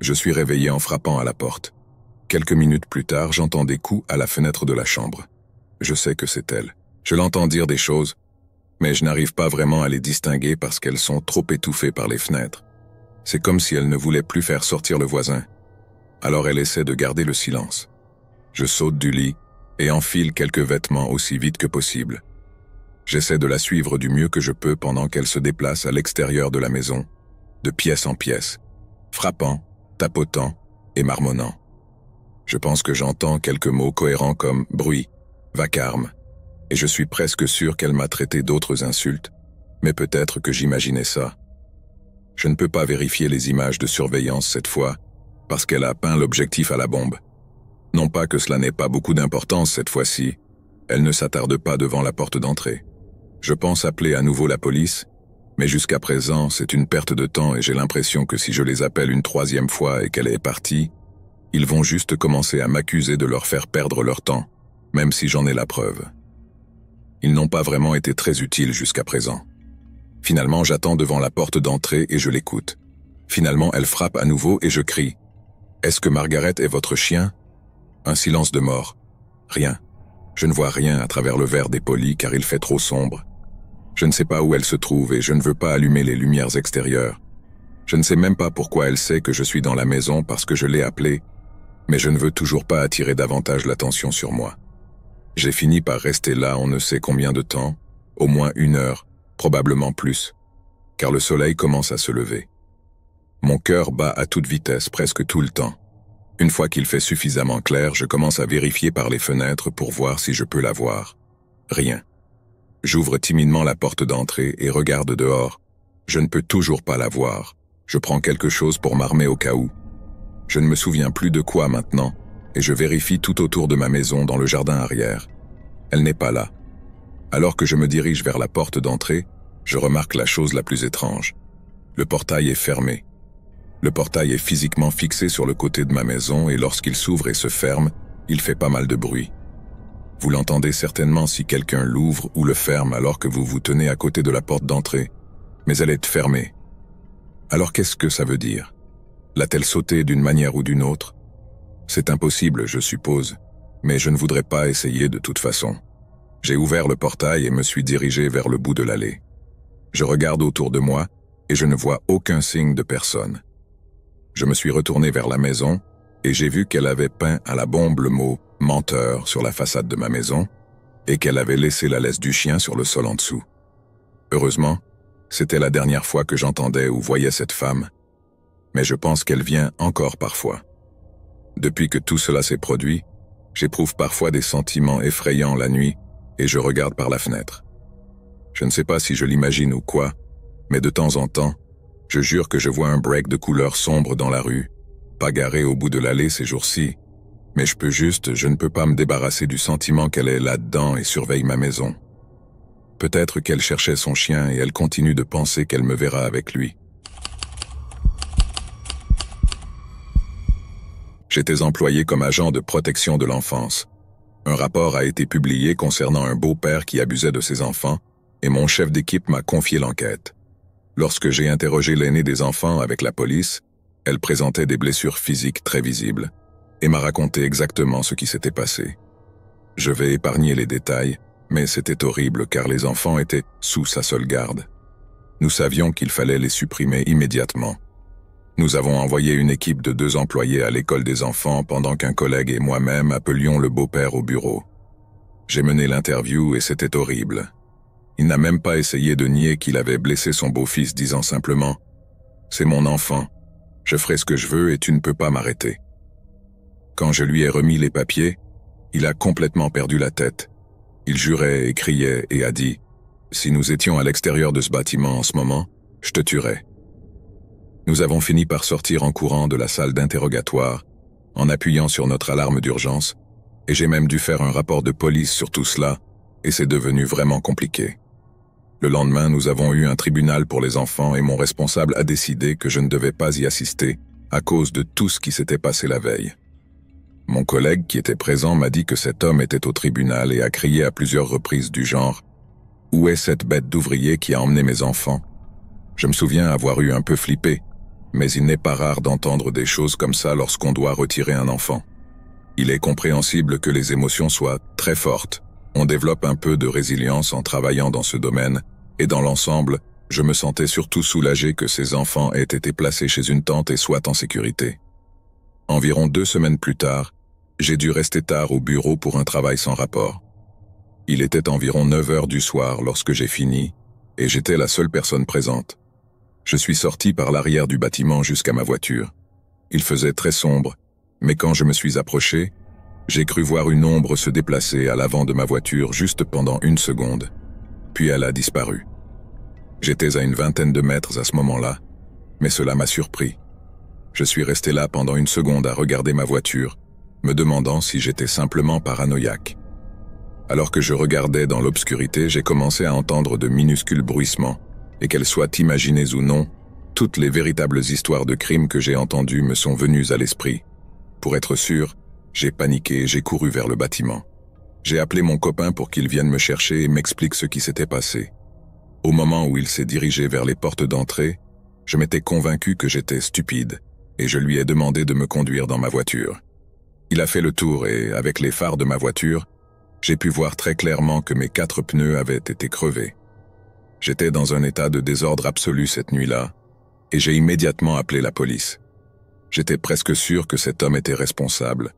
Je suis réveillé en frappant à la porte. Quelques minutes plus tard, j'entends des coups à la fenêtre de la chambre. Je sais que c'est elle. Je l'entends dire des choses, mais je n'arrive pas vraiment à les distinguer parce qu'elles sont trop étouffées par les fenêtres. C'est comme si elle ne voulait plus faire sortir le voisin. Alors elle essaie de garder le silence. Je saute du lit et enfile quelques vêtements aussi vite que possible. J'essaie de la suivre du mieux que je peux pendant qu'elle se déplace à l'extérieur de la maison, de pièce en pièce, frappant, tapotant et marmonnant. Je pense que j'entends quelques mots cohérents comme « bruit »,« vacarme », et je suis presque sûr qu'elle m'a traité d'autres insultes, mais peut-être que j'imaginais ça. Je ne peux pas vérifier les images de surveillance cette fois, parce qu'elle a peint l'objectif à la bombe. Non pas que cela n'ait pas beaucoup d'importance cette fois-ci, elle ne s'attarde pas devant la porte d'entrée. Je pense appeler à nouveau la police, mais jusqu'à présent, c'est une perte de temps et j'ai l'impression que si je les appelle une 3e fois et qu'elle est partie, ils vont juste commencer à m'accuser de leur faire perdre leur temps, même si j'en ai la preuve. Ils n'ont pas vraiment été très utiles jusqu'à présent. Finalement, j'attends devant la porte d'entrée et je l'écoute. Finalement, elle frappe à nouveau et je crie. « Est-ce que Margaret est votre chien ?» Un silence de mort. Rien. Je ne vois rien à travers le verre dépoli car il fait trop sombre. Je ne sais pas où elle se trouve et je ne veux pas allumer les lumières extérieures. Je ne sais même pas pourquoi elle sait que je suis dans la maison parce que je l'ai appelée, mais je ne veux toujours pas attirer davantage l'attention sur moi. J'ai fini par rester là on ne sait combien de temps, au moins 1 heure, probablement plus, car le soleil commence à se lever. Mon cœur bat à toute vitesse presque tout le temps. Une fois qu'il fait suffisamment clair, je commence à vérifier par les fenêtres pour voir si je peux la voir. Rien. J'ouvre timidement la porte d'entrée et regarde dehors. Je ne peux toujours pas la voir. Je prends quelque chose pour m'armer au cas où. Je ne me souviens plus de quoi maintenant, et je vérifie tout autour de ma maison dans le jardin arrière. Elle n'est pas là. Alors que je me dirige vers la porte d'entrée, je remarque la chose la plus étrange. Le portail est fermé. Le portail est physiquement fixé sur le côté de ma maison et lorsqu'il s'ouvre et se ferme, il fait pas mal de bruit. Vous l'entendez certainement si quelqu'un l'ouvre ou le ferme alors que vous vous tenez à côté de la porte d'entrée, mais elle est fermée. Alors qu'est-ce que ça veut dire? L'a-t-elle sauté d'une manière ou d'une autre? C'est impossible, je suppose, mais je ne voudrais pas essayer de toute façon. J'ai ouvert le portail et me suis dirigé vers le bout de l'allée. Je regarde autour de moi et je ne vois aucun signe de personne. Je me suis retourné vers la maison et j'ai vu qu'elle avait peint à la bombe le mot « menteur » sur la façade de ma maison et qu'elle avait laissé la laisse du chien sur le sol en dessous. Heureusement, c'était la dernière fois que j'entendais ou voyais cette femme, mais je pense qu'elle vient encore parfois. Depuis que tout cela s'est produit, j'éprouve parfois des sentiments effrayants la nuit et je regarde par la fenêtre. Je ne sais pas si je l'imagine ou quoi, mais de temps en temps, je jure que je vois un break de couleur sombre dans la rue, pas garé au bout de l'allée ces jours-ci, mais je ne peux pas me débarrasser du sentiment qu'elle est là-dedans et surveille ma maison. Peut-être qu'elle cherchait son chien et elle continue de penser qu'elle me verra avec lui. J'étais employé comme agent de protection de l'enfance. Un rapport a été publié concernant un beau-père qui abusait de ses enfants et mon chef d'équipe m'a confié l'enquête. Lorsque j'ai interrogé l'aîné des enfants avec la police, elle présentait des blessures physiques très visibles et m'a raconté exactement ce qui s'était passé. Je vais épargner les détails, mais c'était horrible car les enfants étaient sous sa seule garde. Nous savions qu'il fallait les supprimer immédiatement. Nous avons envoyé une équipe de 2 employés à l'école des enfants pendant qu'un collègue et moi-même appelions le beau-père au bureau. J'ai mené l'interview et c'était horrible. Il n'a même pas essayé de nier qu'il avait blessé son beau-fils, disant simplement « C'est mon enfant, je ferai ce que je veux et tu ne peux pas m'arrêter ». Quand je lui ai remis les papiers, il a complètement perdu la tête. Il jurait et criait et a dit « Si nous étions à l'extérieur de ce bâtiment en ce moment, je te tuerais ». Nous avons fini par sortir en courant de la salle d'interrogatoire, en appuyant sur notre alarme d'urgence, et j'ai même dû faire un rapport de police sur tout cela, et c'est devenu vraiment compliqué. Le lendemain, nous avons eu un tribunal pour les enfants et mon responsable a décidé que je ne devais pas y assister à cause de tout ce qui s'était passé la veille. Mon collègue qui était présent m'a dit que cet homme était au tribunal et a crié à plusieurs reprises du genre « Où est cette bête d'ouvrier qui a emmené mes enfants ?» Je me souviens avoir eu un peu flippé, mais il n'est pas rare d'entendre des choses comme ça lorsqu'on doit retirer un enfant. Il est compréhensible que les émotions soient très fortes. On développe un peu de résilience en travaillant dans ce domaine, et dans l'ensemble, je me sentais surtout soulagé que ces enfants aient été placés chez une tante et soient en sécurité. Environ 2 semaines plus tard, j'ai dû rester tard au bureau pour un travail sans rapport. Il était environ 9 heures du soir lorsque j'ai fini, et j'étais la seule personne présente. Je suis sorti par l'arrière du bâtiment jusqu'à ma voiture. Il faisait très sombre, mais quand je me suis approché, j'ai cru voir une ombre se déplacer à l'avant de ma voiture juste pendant 1 seconde, puis elle a disparu. J'étais à une vingtaine de mètres à ce moment-là, mais cela m'a surpris. Je suis resté là pendant 1 seconde à regarder ma voiture, me demandant si j'étais simplement paranoïaque. Alors que je regardais dans l'obscurité, j'ai commencé à entendre de minuscules bruissements, et qu'elles soient imaginées ou non, toutes les véritables histoires de crimes que j'ai entendues me sont venues à l'esprit. Pour être sûr, j'ai paniqué et j'ai couru vers le bâtiment. J'ai appelé mon copain pour qu'il vienne me chercher et m'explique ce qui s'était passé. Au moment où il s'est dirigé vers les portes d'entrée, je m'étais convaincu que j'étais stupide, et je lui ai demandé de me conduire dans ma voiture. Il a fait le tour et, avec les phares de ma voiture, j'ai pu voir très clairement que mes 4 pneus avaient été crevés. J'étais dans un état de désordre absolu cette nuit-là, et j'ai immédiatement appelé la police. J'étais presque sûr que cet homme était responsable,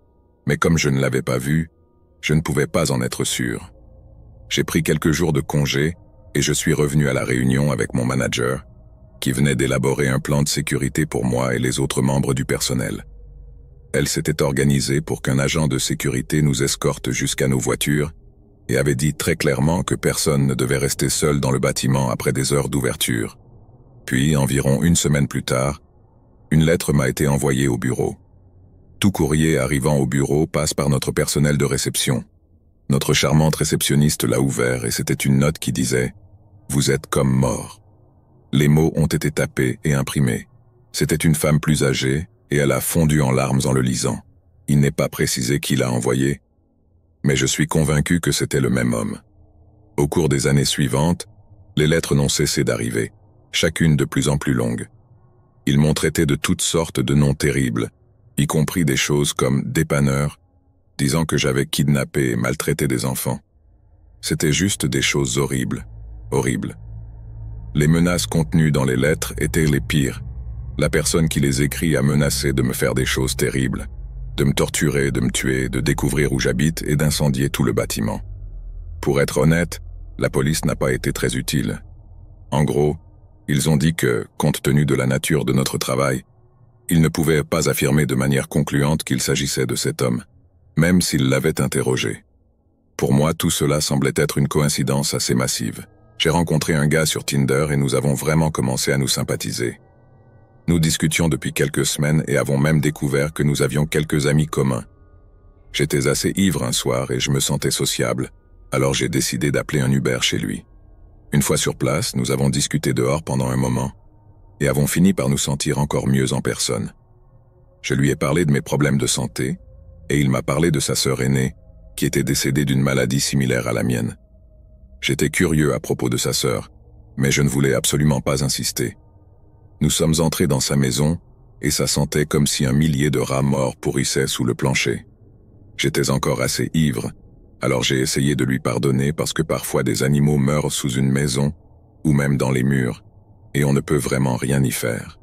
mais comme je ne l'avais pas vu, je ne pouvais pas en être sûr. J'ai pris quelques jours de congé et je suis revenu à la réunion avec mon manager, qui venait d'élaborer un plan de sécurité pour moi et les autres membres du personnel. Elle s'était organisée pour qu'un agent de sécurité nous escorte jusqu'à nos voitures et avait dit très clairement que personne ne devait rester seul dans le bâtiment après des heures d'ouverture. Puis, environ 1 semaine plus tard, une lettre m'a été envoyée au bureau. Tout courrier arrivant au bureau passe par notre personnel de réception. Notre charmante réceptionniste l'a ouvert et c'était une note qui disait « Vous êtes comme mort ». Les mots ont été tapés et imprimés. C'était une femme plus âgée et elle a fondu en larmes en le lisant. Il n'est pas précisé qui l'a envoyé, mais je suis convaincu que c'était le même homme. Au cours des années suivantes, les lettres n'ont cessé d'arriver, chacune de plus en plus longue. Ils m'ont traité de toutes sortes de noms terribles, y compris des choses comme dépanneur, disant que j'avais kidnappé et maltraité des enfants. C'était juste des choses horribles, horribles. Les menaces contenues dans les lettres étaient les pires. La personne qui les écrit a menacé de me faire des choses terribles, de me torturer, de me tuer, de découvrir où j'habite et d'incendier tout le bâtiment. Pour être honnête, la police n'a pas été très utile. En gros, ils ont dit que, compte tenu de la nature de notre travail, ils ne pouvaient pas affirmer de manière concluante qu'il s'agissait de cet homme, même s'ils l'avaient interrogé. Pour moi, tout cela semblait être une coïncidence assez massive. J'ai rencontré un gars sur Tinder et nous avons vraiment commencé à nous sympathiser. Nous discutions depuis quelques semaines et avons même découvert que nous avions quelques amis communs. J'étais assez ivre un soir et je me sentais sociable, alors j'ai décidé d'appeler un Uber chez lui. Une fois sur place, nous avons discuté dehors pendant un moment et avons fini par nous sentir encore mieux en personne. Je lui ai parlé de mes problèmes de santé et il m'a parlé de sa sœur aînée qui était décédée d'une maladie similaire à la mienne. J'étais curieux à propos de sa sœur, mais je ne voulais absolument pas insister. Nous sommes entrés dans sa maison et ça sentait comme si un millier de rats morts pourrissaient sous le plancher. J'étais encore assez ivre, alors j'ai essayé de lui pardonner parce que parfois des animaux meurent sous une maison ou même dans les murs et on ne peut vraiment rien y faire.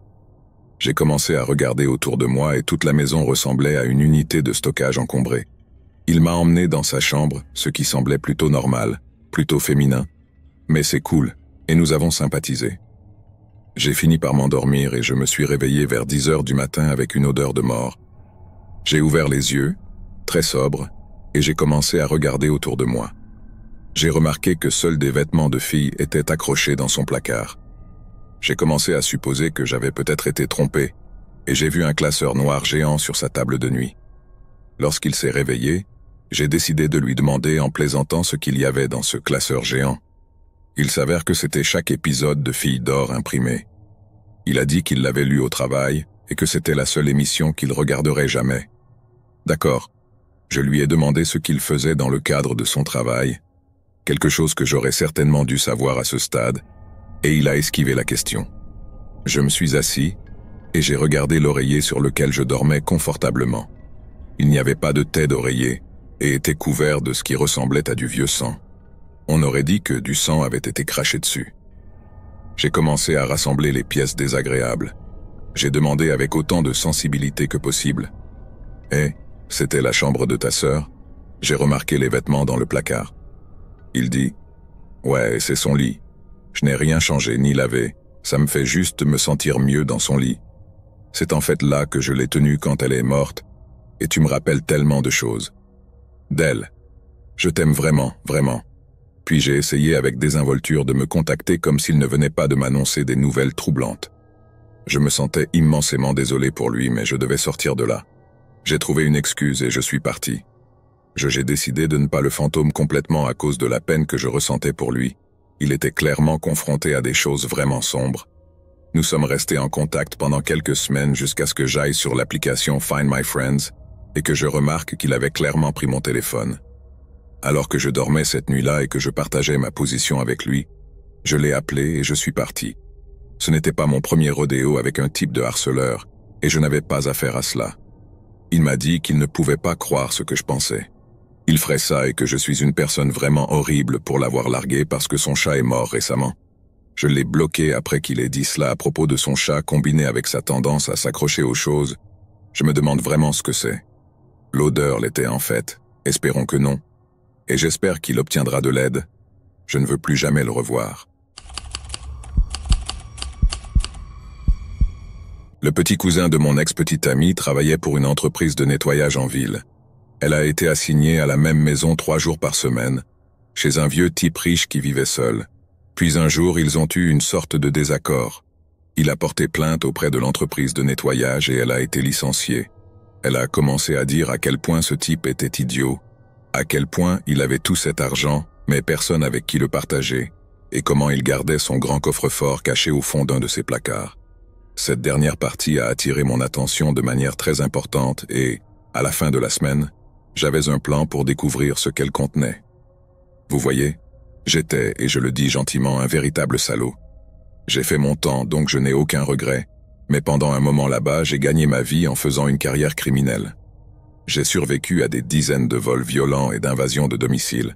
J'ai commencé à regarder autour de moi et toute la maison ressemblait à une unité de stockage encombrée. Il m'a emmené dans sa chambre, ce qui semblait plutôt normal, plutôt féminin, Mais c'est cool, et nous avons sympathisé. J'ai fini par m'endormir et je me suis réveillé vers 10 heures du matin avec une odeur de mort. J'ai ouvert les yeux, très sobre, et j'ai commencé à regarder autour de moi. J'ai remarqué que seuls des vêtements de fille étaient accrochés dans son placard. J'ai commencé à supposer que j'avais peut-être été trompé, et j'ai vu un classeur noir géant sur sa table de nuit. Lorsqu'il s'est réveillé, j'ai décidé de lui demander en plaisantant ce qu'il y avait dans ce classeur géant. Il s'avère que c'était chaque épisode de Filles d'Or imprimé. Il a dit qu'il l'avait lu au travail et que c'était la seule émission qu'il regarderait jamais. D'accord, je lui ai demandé ce qu'il faisait dans le cadre de son travail, quelque chose que j'aurais certainement dû savoir à ce stade, et il a esquivé la question. Je me suis assis et j'ai regardé l'oreiller sur lequel je dormais confortablement. Il n'y avait pas de tête d'oreiller et était couvert de ce qui ressemblait à du vieux sang. On aurait dit que du sang avait été craché dessus. J'ai commencé à rassembler les pièces désagréables. J'ai demandé avec autant de sensibilité que possible. « Eh, c'était la chambre de ta sœur ? J'ai remarqué les vêtements dans le placard. » Il dit « Ouais, c'est son lit. Je n'ai rien changé ni lavé. Ça me fait juste me sentir mieux dans son lit. C'est en fait là que je l'ai tenue quand elle est morte, et tu me rappelles tellement de choses. D'elle. Je t'aime vraiment, vraiment. » Puis j'ai essayé avec désinvolture de me contacter comme s'il ne venait pas de m'annoncer des nouvelles troublantes. Je me sentais immensément désolé pour lui, mais je devais sortir de là. J'ai trouvé une excuse et je suis parti. J'ai décidé de ne pas le fantôme complètement à cause de la peine que je ressentais pour lui. Il était clairement confronté à des choses vraiment sombres. Nous sommes restés en contact pendant quelques semaines jusqu'à ce que j'aille sur l'application Find My Friends et que je remarque qu'il avait clairement pris mon téléphone. Alors que je dormais cette nuit-là et que je partageais ma position avec lui, je l'ai appelé et je suis parti. Ce n'était pas mon premier rodéo avec un type de harceleur, et je n'avais pas affaire à cela. Il m'a dit qu'il ne pouvait pas croire ce que je pensais. Il ferait ça et que je suis une personne vraiment horrible pour l'avoir largué parce que son chat est mort récemment. Je l'ai bloqué après qu'il ait dit cela à propos de son chat combiné avec sa tendance à s'accrocher aux choses. Je me demande vraiment ce que c'est. L'odeur l'était en fait, espérons que non. Et j'espère qu'il obtiendra de l'aide. Je ne veux plus jamais le revoir. Le petit cousin de mon ex-petite amie travaillait pour une entreprise de nettoyage en ville. Elle a été assignée à la même maison 3 jours par semaine, chez un vieux type riche qui vivait seul. Puis un jour, ils ont eu une sorte de désaccord. Il a porté plainte auprès de l'entreprise de nettoyage et elle a été licenciée. Elle a commencé à dire à quel point ce type était idiot, à quel point il avait tout cet argent, mais personne avec qui le partager, et comment il gardait son grand coffre-fort caché au fond d'un de ses placards. Cette dernière partie a attiré mon attention de manière très importante et, à la fin de la semaine, j'avais un plan pour découvrir ce qu'elle contenait. Vous voyez, j'étais, et je le dis gentiment, un véritable salaud. J'ai fait mon temps, donc je n'ai aucun regret, mais pendant un moment là-bas, j'ai gagné ma vie en faisant une carrière criminelle. J'ai survécu à des dizaines de vols violents et d'invasions de domicile.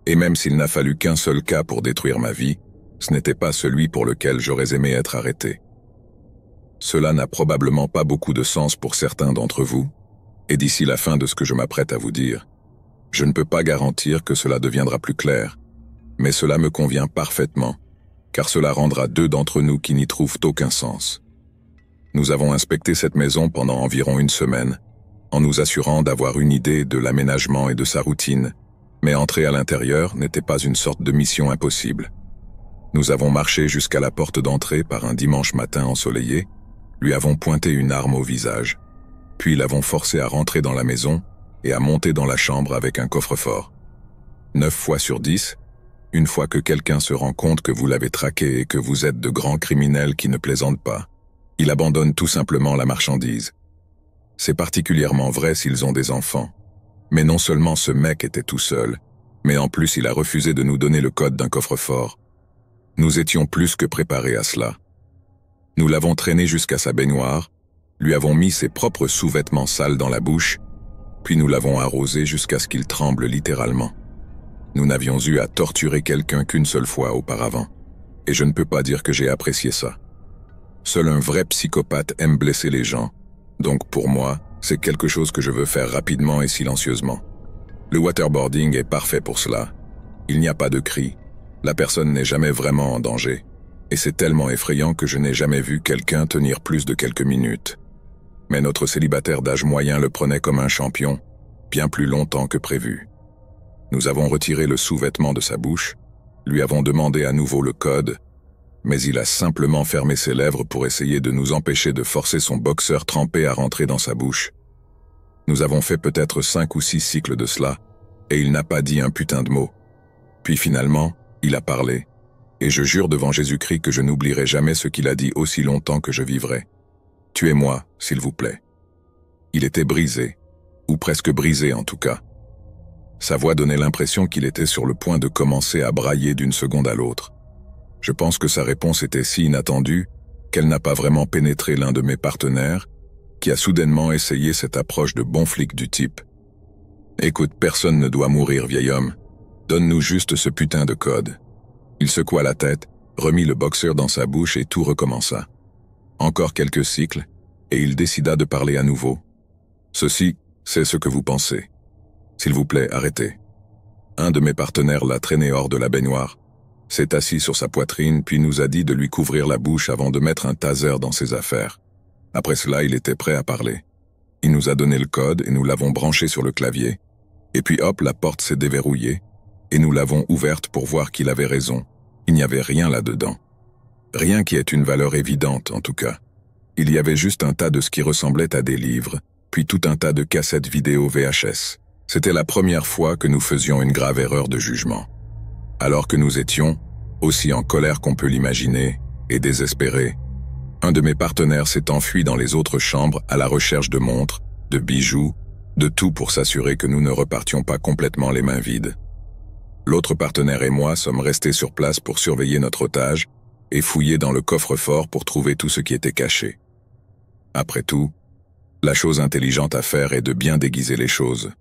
Et même s'il n'a fallu qu'un seul cas pour détruire ma vie, ce n'était pas celui pour lequel j'aurais aimé être arrêté. Cela n'a probablement pas beaucoup de sens pour certains d'entre vous, et d'ici la fin de ce que je m'apprête à vous dire, je ne peux pas garantir que cela deviendra plus clair, mais cela me convient parfaitement, car cela rendra 2 d'entre nous qui n'y trouvent aucun sens. Nous avons inspecté cette maison pendant environ 1 semaine, en nous assurant d'avoir une idée de l'aménagement et de sa routine, mais entrer à l'intérieur n'était pas une sorte de mission impossible. Nous avons marché jusqu'à la porte d'entrée par un dimanche matin ensoleillé, lui avons pointé une arme au visage, puis l'avons forcé à rentrer dans la maison et à monter dans la chambre avec un coffre-fort. 9 fois sur 10, une fois que quelqu'un se rend compte que vous l'avez traqué et que vous êtes de grands criminels qui ne plaisantent pas, il abandonne tout simplement la marchandise. C'est particulièrement vrai s'ils ont des enfants. Mais non seulement ce mec était tout seul, mais en plus il a refusé de nous donner le code d'un coffre-fort. Nous étions plus que préparés à cela. Nous l'avons traîné jusqu'à sa baignoire, lui avons mis ses propres sous-vêtements sales dans la bouche, puis nous l'avons arrosé jusqu'à ce qu'il tremble littéralement. Nous n'avions eu à torturer quelqu'un qu'une seule fois auparavant, et je ne peux pas dire que j'ai apprécié ça. Seul un vrai psychopathe aime blesser les gens, donc pour moi, c'est quelque chose que je veux faire rapidement et silencieusement. Le waterboarding est parfait pour cela. Il n'y a pas de cris, La personne n'est jamais vraiment en danger, et c'est tellement effrayant que je n'ai jamais vu quelqu'un tenir plus de quelques minutes. Mais notre célibataire d'âge moyen le prenait comme un champion, bien plus longtemps que prévu. Nous avons retiré le sous-vêtement de sa bouche, lui avons demandé à nouveau le code, mais il a simplement fermé ses lèvres pour essayer de nous empêcher de forcer son boxeur trempé à rentrer dans sa bouche. Nous avons fait peut-être 5 ou 6 cycles de cela, et il n'a pas dit un putain de mot. Puis finalement, il a parlé, et je jure devant Jésus-Christ que je n'oublierai jamais ce qu'il a dit aussi longtemps que je vivrai. Tuez-moi, s'il vous plaît. Il était brisé, ou presque brisé en tout cas. Sa voix donnait l'impression qu'il était sur le point de commencer à brailler d'une seconde à l'autre. Je pense que sa réponse était si inattendue qu'elle n'a pas vraiment pénétré l'un de mes partenaires, qui a soudainement essayé cette approche de bon flic du type « Écoute, personne ne doit mourir, vieil homme. Donne-nous juste ce putain de code. » Il secoua la tête, remit le boxeur dans sa bouche et tout recommença. Encore quelques cycles, et il décida de parler à nouveau. « Ceci, c'est ce que vous pensez. S'il vous plaît, arrêtez. » Un de mes partenaires l'a traîné hors de la baignoire, s'est assis sur sa poitrine puis nous a dit de lui couvrir la bouche avant de mettre un taser dans ses affaires. Après cela, il était prêt à parler. Il nous a donné le code et nous l'avons branché sur le clavier. Et puis hop, la porte s'est déverrouillée et nous l'avons ouverte pour voir qu'il avait raison. Il n'y avait rien là-dedans. Rien qui ait une valeur évidente, en tout cas. Il y avait juste un tas de ce qui ressemblait à des livres, puis tout un tas de cassettes vidéo VHS. C'était la première fois que nous faisions une grave erreur de jugement. Alors que nous étions, aussi en colère qu'on peut l'imaginer, et désespérés, un de mes partenaires s'est enfui dans les autres chambres à la recherche de montres, de bijoux, de tout pour s'assurer que nous ne repartions pas complètement les mains vides. L'autre partenaire et moi sommes restés sur place pour surveiller notre otage et fouiller dans le coffre-fort pour trouver tout ce qui était caché. Après tout, la chose intelligente à faire est de bien déguiser les choses,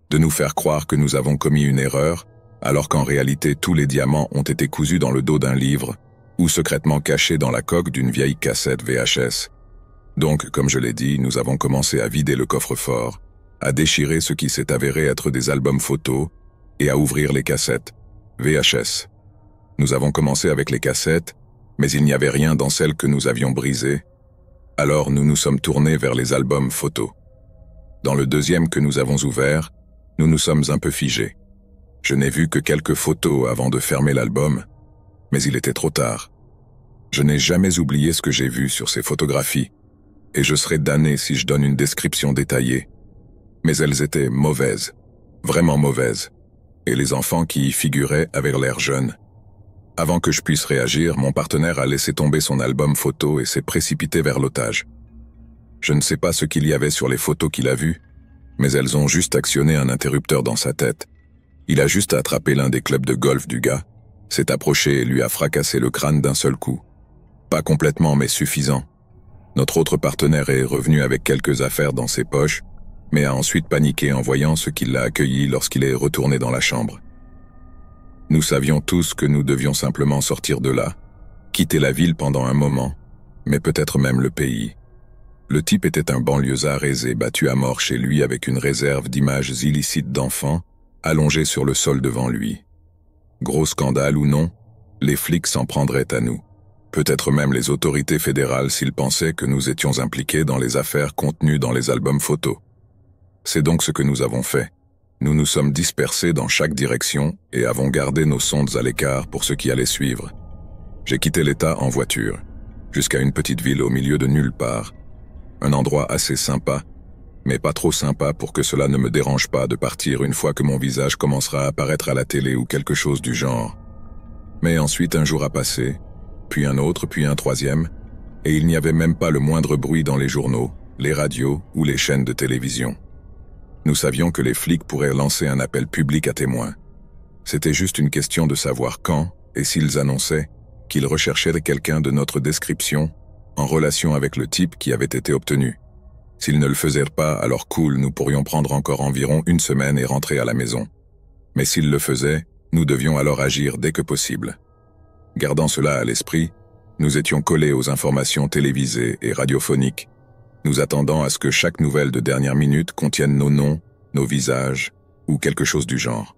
de nous faire croire que nous avons commis une erreur, alors qu'en réalité tous les diamants ont été cousus dans le dos d'un livre ou secrètement cachés dans la coque d'une vieille cassette VHS. Donc, comme je l'ai dit, nous avons commencé à vider le coffre-fort, à déchirer ce qui s'est avéré être des albums photos et à ouvrir les cassettes VHS. Nous avons commencé avec les cassettes, mais il n'y avait rien dans celles que nous avions brisées. Alors nous nous sommes tournés vers les albums photos. Dans le deuxième que nous avons ouvert, nous nous sommes un peu figés. Je n'ai vu que quelques photos avant de fermer l'album, mais il était trop tard. Je n'ai jamais oublié ce que j'ai vu sur ces photographies, et je serais damné si je donne une description détaillée. Mais elles étaient mauvaises, vraiment mauvaises, et les enfants qui y figuraient avaient l'air jeunes. Avant que je puisse réagir, mon partenaire a laissé tomber son album photo et s'est précipité vers l'otage. Je ne sais pas ce qu'il y avait sur les photos qu'il a vues, mais elles ont juste actionné un interrupteur dans sa tête. Il a juste attrapé l'un des clubs de golf du gars, s'est approché et lui a fracassé le crâne d'un seul coup. Pas complètement, mais suffisant. Notre autre partenaire est revenu avec quelques affaires dans ses poches, mais a ensuite paniqué en voyant ce qui l'a accueilli lorsqu'il est retourné dans la chambre. Nous savions tous que nous devions simplement sortir de là, quitter la ville pendant un moment, mais peut-être même le pays. Le type était un banlieusard aisé battu à mort chez lui avec une réserve d'images illicites d'enfants allongée sur le sol devant lui. Gros scandale ou non, les flics s'en prendraient à nous. Peut-être même les autorités fédérales s'ils pensaient que nous étions impliqués dans les affaires contenues dans les albums photos. C'est donc ce que nous avons fait. Nous nous sommes dispersés dans chaque direction et avons gardé nos sondes à l'écart pour ce qui allait suivre. J'ai quitté l'État en voiture, jusqu'à une petite ville au milieu de nulle part. Un endroit assez sympa, mais pas trop sympa pour que cela ne me dérange pas de partir une fois que mon visage commencera à apparaître à la télé ou quelque chose du genre. Mais ensuite un jour a passé, puis un autre, puis un troisième, et il n'y avait même pas le moindre bruit dans les journaux, les radios ou les chaînes de télévision. Nous savions que les flics pourraient lancer un appel public à témoins. C'était juste une question de savoir quand, et s'ils annonçaient, qu'ils recherchaient quelqu'un de notre description en relation avec le type qui avait été obtenu. S'ils ne le faisaient pas, alors cool, nous pourrions prendre encore environ une semaine et rentrer à la maison. Mais s'ils le faisaient, nous devions alors agir dès que possible. Gardant cela à l'esprit, nous étions collés aux informations télévisées et radiophoniques, nous attendant à ce que chaque nouvelle de dernière minute contienne nos noms, nos visages, ou quelque chose du genre.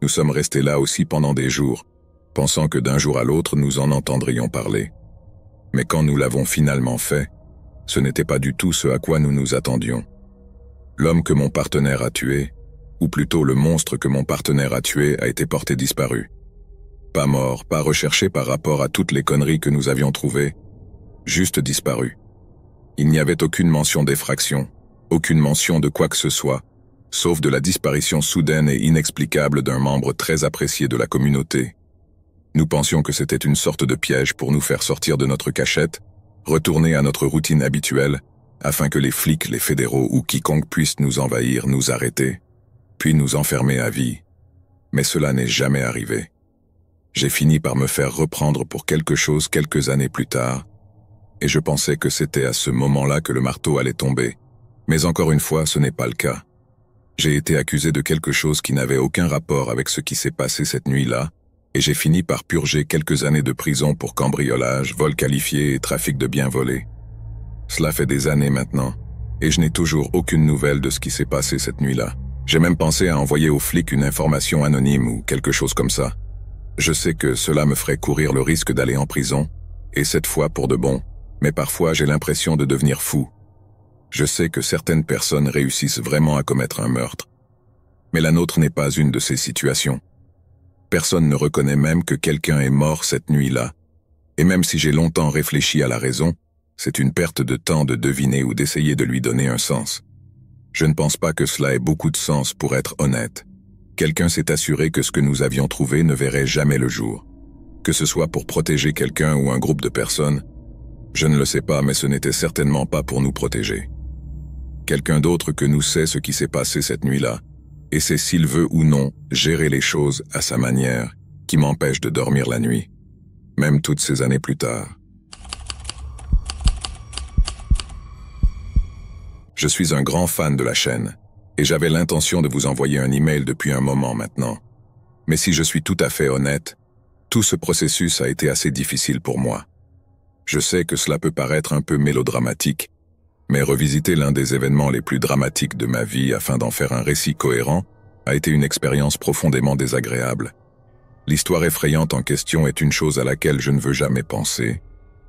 Nous sommes restés là aussi pendant des jours, pensant que d'un jour à l'autre nous en entendrions parler. Mais quand nous l'avons finalement fait, ce n'était pas du tout ce à quoi nous nous attendions. L'homme que mon partenaire a tué, ou plutôt le monstre que mon partenaire a tué, a été porté disparu. Pas mort, pas recherché par rapport à toutes les conneries que nous avions trouvées, juste disparu. Il n'y avait aucune mention d'effraction, aucune mention de quoi que ce soit, sauf de la disparition soudaine et inexplicable d'un membre très apprécié de la communauté. Nous pensions que c'était une sorte de piège pour nous faire sortir de notre cachette, retourner à notre routine habituelle, afin que les flics, les fédéraux ou quiconque puisse nous envahir, nous arrêter, puis nous enfermer à vie. Mais cela n'est jamais arrivé. J'ai fini par me faire reprendre pour quelque chose quelques années plus tard, et je pensais que c'était à ce moment-là que le marteau allait tomber. Mais encore une fois, ce n'est pas le cas. J'ai été accusé de quelque chose qui n'avait aucun rapport avec ce qui s'est passé cette nuit-là, et j'ai fini par purger quelques années de prison pour cambriolage, vol qualifié et trafic de biens volés. Cela fait des années maintenant, et je n'ai toujours aucune nouvelle de ce qui s'est passé cette nuit-là. J'ai même pensé à envoyer aux flics une information anonyme ou quelque chose comme ça. Je sais que cela me ferait courir le risque d'aller en prison, et cette fois pour de bon, mais parfois j'ai l'impression de devenir fou. Je sais que certaines personnes réussissent vraiment à commettre un meurtre. Mais la nôtre n'est pas une de ces situations. Personne ne reconnaît même que quelqu'un est mort cette nuit-là. Et même si j'ai longtemps réfléchi à la raison, c'est une perte de temps de deviner ou d'essayer de lui donner un sens. Je ne pense pas que cela ait beaucoup de sens pour être honnête. Quelqu'un s'est assuré que ce que nous avions trouvé ne verrait jamais le jour. Que ce soit pour protéger quelqu'un ou un groupe de personnes, je ne le sais pas, mais ce n'était certainement pas pour nous protéger. Quelqu'un d'autre que nous sait ce qui s'est passé cette nuit-là, et c'est s'il veut ou non gérer les choses à sa manière qui m'empêche de dormir la nuit, même toutes ces années plus tard. Je suis un grand fan de la chaîne, et j'avais l'intention de vous envoyer un email depuis un moment maintenant. Mais si je suis tout à fait honnête, tout ce processus a été assez difficile pour moi. Je sais que cela peut paraître un peu mélodramatique, mais revisiter l'un des événements les plus dramatiques de ma vie afin d'en faire un récit cohérent a été une expérience profondément désagréable. L'histoire effrayante en question est une chose à laquelle je ne veux jamais penser,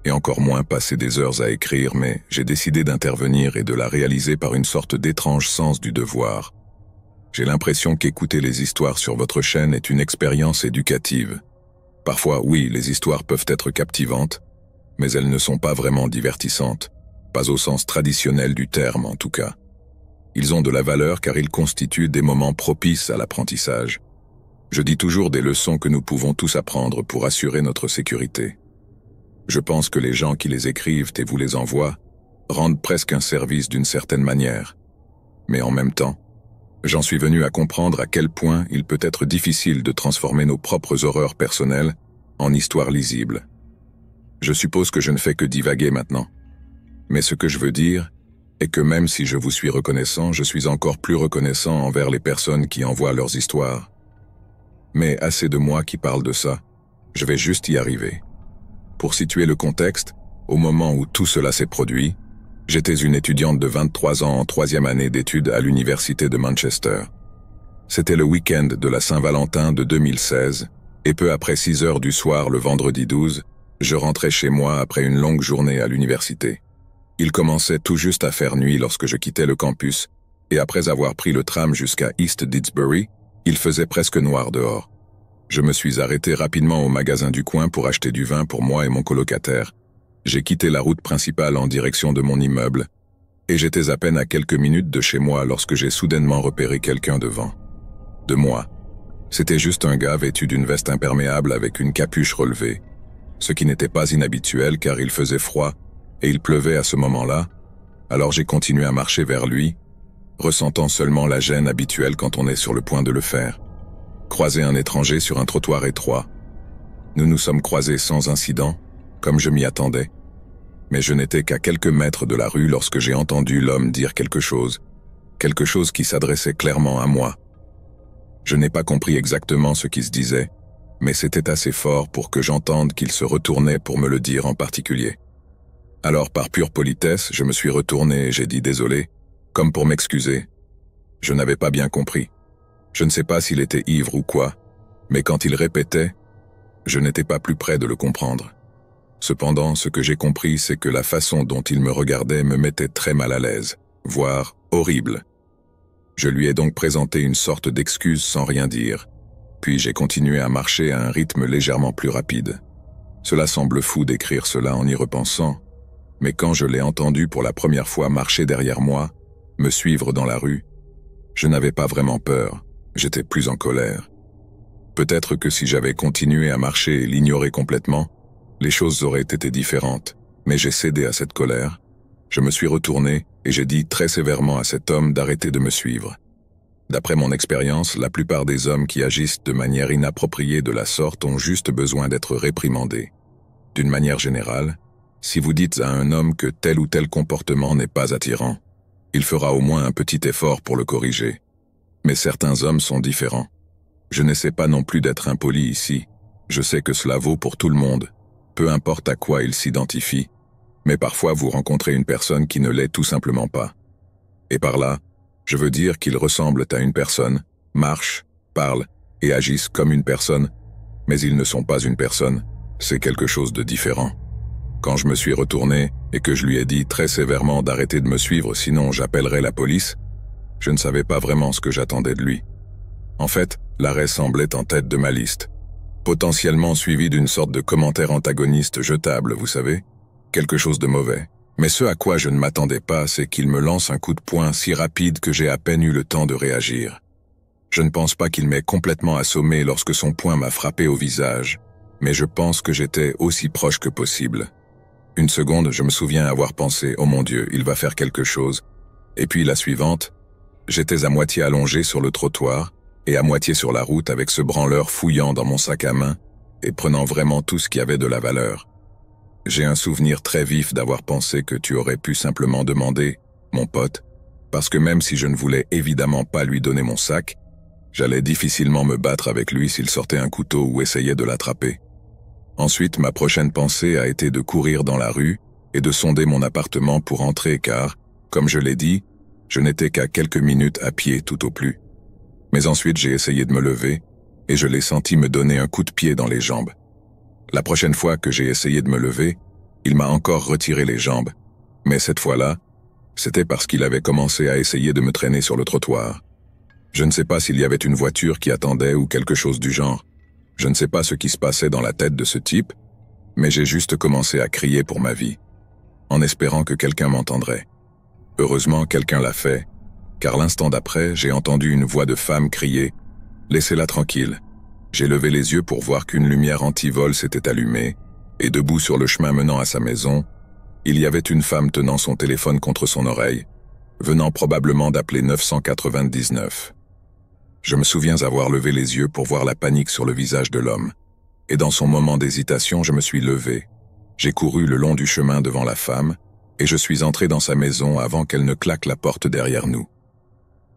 et encore moins passer des heures à écrire, mais j'ai décidé d'intervenir et de la réaliser par une sorte d'étrange sens du devoir. J'ai l'impression qu'écouter les histoires sur votre chaîne est une expérience éducative. Parfois, oui, les histoires peuvent être captivantes, mais elles ne sont pas vraiment divertissantes. Pas au sens traditionnel du terme en tout cas. Ils ont de la valeur car ils constituent des moments propices à l'apprentissage. Je dis toujours des leçons que nous pouvons tous apprendre pour assurer notre sécurité. Je pense que les gens qui les écrivent et vous les envoient rendent presque un service d'une certaine manière. Mais en même temps, j'en suis venu à comprendre à quel point il peut être difficile de transformer nos propres horreurs personnelles en histoires lisibles. Je suppose que je ne fais que divaguer maintenant. Mais ce que je veux dire est que même si je vous suis reconnaissant, je suis encore plus reconnaissant envers les personnes qui envoient leurs histoires. Mais assez de moi qui parle de ça, je vais juste y arriver. Pour situer le contexte, au moment où tout cela s'est produit, j'étais une étudiante de 23 ans en 3e année d'études à l'université de Manchester. C'était le week-end de la Saint-Valentin de 2016, et peu après 6 heures du soir le vendredi 12, je rentrais chez moi après une longue journée à l'université. Il commençait tout juste à faire nuit lorsque je quittais le campus, et après avoir pris le tram jusqu'à East Didsbury, il faisait presque noir dehors. Je me suis arrêté rapidement au magasin du coin pour acheter du vin pour moi et mon colocataire. J'ai quitté la route principale en direction de mon immeuble, et j'étais à peine à quelques minutes de chez moi lorsque j'ai soudainement repéré quelqu'un devant de moi. C'était juste un gars vêtu d'une veste imperméable avec une capuche relevée, ce qui n'était pas inhabituel car il faisait froid et il pleuvait à ce moment-là, alors j'ai continué à marcher vers lui, ressentant seulement la gêne habituelle quand on est sur le point de le faire. Croiser un étranger sur un trottoir étroit. Nous nous sommes croisés sans incident, comme je m'y attendais, mais je n'étais qu'à quelques mètres de la rue lorsque j'ai entendu l'homme dire quelque chose qui s'adressait clairement à moi. Je n'ai pas compris exactement ce qui se disait, mais c'était assez fort pour que j'entende qu'il se retournait pour me le dire en particulier. Alors par pure politesse, je me suis retourné et j'ai dit désolé, comme pour m'excuser. Je n'avais pas bien compris. Je ne sais pas s'il était ivre ou quoi, mais quand il répétait Je n'étais pas plus près de le comprendre. Cependant, ce que j'ai compris, c'est que la façon dont il me regardait me mettait très mal à l'aise, voire horrible. Je lui ai donc présenté une sorte d'excuse sans rien dire, puis j'ai continué à marcher à un rythme légèrement plus rapide. Cela semble fou d'écrire cela en y repensant, mais quand je l'ai entendu pour la première fois marcher derrière moi, me suivre dans la rue, je n'avais pas vraiment peur, j'étais plus en colère. Peut-être que si j'avais continué à marcher et l'ignorer complètement, les choses auraient été différentes, mais j'ai cédé à cette colère. Je me suis retourné et j'ai dit très sévèrement à cet homme d'arrêter de me suivre. D'après mon expérience, la plupart des hommes qui agissent de manière inappropriée de la sorte ont juste besoin d'être réprimandés. D'une manière générale, si vous dites à un homme que tel ou tel comportement n'est pas attirant, il fera au moins un petit effort pour le corriger. Mais certains hommes sont différents. Je n'essaie pas non plus d'être impoli ici. Je sais que cela vaut pour tout le monde, peu importe à quoi il s'identifie, mais parfois vous rencontrez une personne qui ne l'est tout simplement pas. Et par là, je veux dire qu'ils ressemblent à une personne, marchent, parlent et agissent comme une personne, mais ils ne sont pas une personne, c'est quelque chose de différent. Quand je me suis retourné et que je lui ai dit très sévèrement d'arrêter de me suivre sinon j'appellerais la police, je ne savais pas vraiment ce que j'attendais de lui. En fait, l'arrêt semblait en tête de ma liste, potentiellement suivi d'une sorte de commentaire antagoniste jetable, vous savez, quelque chose de mauvais. Mais ce à quoi je ne m'attendais pas, c'est qu'il me lance un coup de poing si rapide que j'ai à peine eu le temps de réagir. Je ne pense pas qu'il m'ait complètement assommé lorsque son poing m'a frappé au visage, mais je pense que j'étais aussi proche que possible. Une seconde, je me souviens avoir pensé « Oh mon Dieu, il va faire quelque chose ». Et puis la suivante, j'étais à moitié allongé sur le trottoir et à moitié sur la route avec ce branleur fouillant dans mon sac à main et prenant vraiment tout ce qui avait de la valeur. J'ai un souvenir très vif d'avoir pensé que tu aurais pu simplement demander « Mon pote », parce que même si je ne voulais évidemment pas lui donner mon sac, j'allais difficilement me battre avec lui s'il sortait un couteau ou essayait de l'attraper. Ensuite, ma prochaine pensée a été de courir dans la rue et de sonder mon appartement pour entrer car, comme je l'ai dit, je n'étais qu'à quelques minutes à pied tout au plus. Mais ensuite j'ai essayé de me lever et je l'ai senti me donner un coup de pied dans les jambes. La prochaine fois que j'ai essayé de me lever, il m'a encore retiré les jambes, mais cette fois-là, c'était parce qu'il avait commencé à essayer de me traîner sur le trottoir. Je ne sais pas s'il y avait une voiture qui attendait ou quelque chose du genre. Je ne sais pas ce qui se passait dans la tête de ce type, mais j'ai juste commencé à crier pour ma vie, en espérant que quelqu'un m'entendrait. Heureusement, quelqu'un l'a fait, car l'instant d'après, j'ai entendu une voix de femme crier « Laissez-la tranquille ». J'ai levé les yeux pour voir qu'une lumière anti-vol s'était allumée, et debout sur le chemin menant à sa maison, il y avait une femme tenant son téléphone contre son oreille, venant probablement d'appeler 999. Je me souviens avoir levé les yeux pour voir la panique sur le visage de l'homme, et dans son moment d'hésitation, je me suis levé. J'ai couru le long du chemin devant la femme, et je suis entré dans sa maison avant qu'elle ne claque la porte derrière nous.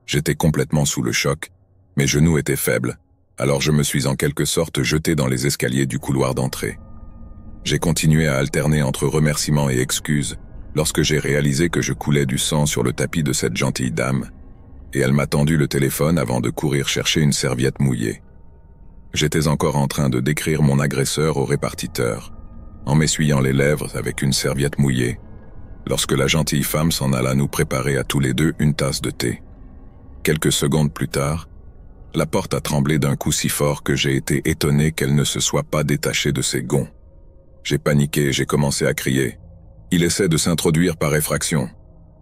J'étais complètement sous le choc, mes genoux étaient faibles, alors je me suis en quelque sorte jeté dans les escaliers du couloir d'entrée. J'ai continué à alterner entre remerciements et excuses lorsque j'ai réalisé que je coulais du sang sur le tapis de cette gentille dame, et elle m'a tendu le téléphone avant de courir chercher une serviette mouillée. J'étais encore en train de décrire mon agresseur au répartiteur, en m'essuyant les lèvres avec une serviette mouillée, lorsque la gentille femme s'en alla nous préparer à tous les deux une tasse de thé. Quelques secondes plus tard, la porte a tremblé d'un coup si fort que j'ai été étonné qu'elle ne se soit pas détachée de ses gonds. J'ai paniqué et j'ai commencé à crier. « Il essaie de s'introduire par effraction.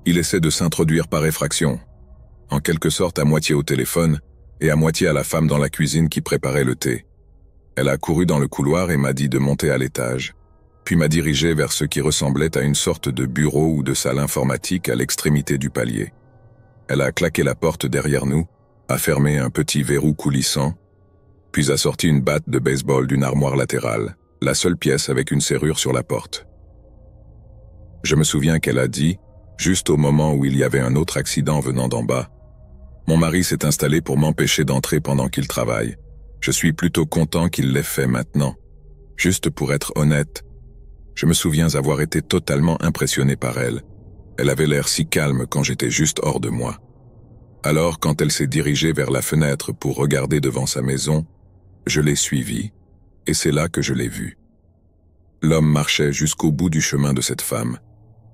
Il essaie de s'introduire par effraction. » En quelque sorte à moitié au téléphone et à moitié à la femme dans la cuisine qui préparait le thé. Elle a couru dans le couloir et m'a dit de monter à l'étage, puis m'a dirigé vers ce qui ressemblait à une sorte de bureau ou de salle informatique à l'extrémité du palier. Elle a claqué la porte derrière nous, a fermé un petit verrou coulissant, puis a sorti une batte de baseball d'une armoire latérale, la seule pièce avec une serrure sur la porte. Je me souviens qu'elle a dit, juste au moment où il y avait un autre accident venant d'en bas, « Mon mari s'est installé pour m'empêcher d'entrer pendant qu'il travaille. Je suis plutôt content qu'il l'ait fait maintenant. Juste pour être honnête, je me souviens avoir été totalement impressionné par elle. Elle avait l'air si calme quand j'étais juste hors de moi. Alors, quand elle s'est dirigée vers la fenêtre pour regarder devant sa maison, je l'ai suivie, Et c'est là que je l'ai vu. L'homme marchait jusqu'au bout du chemin de cette femme,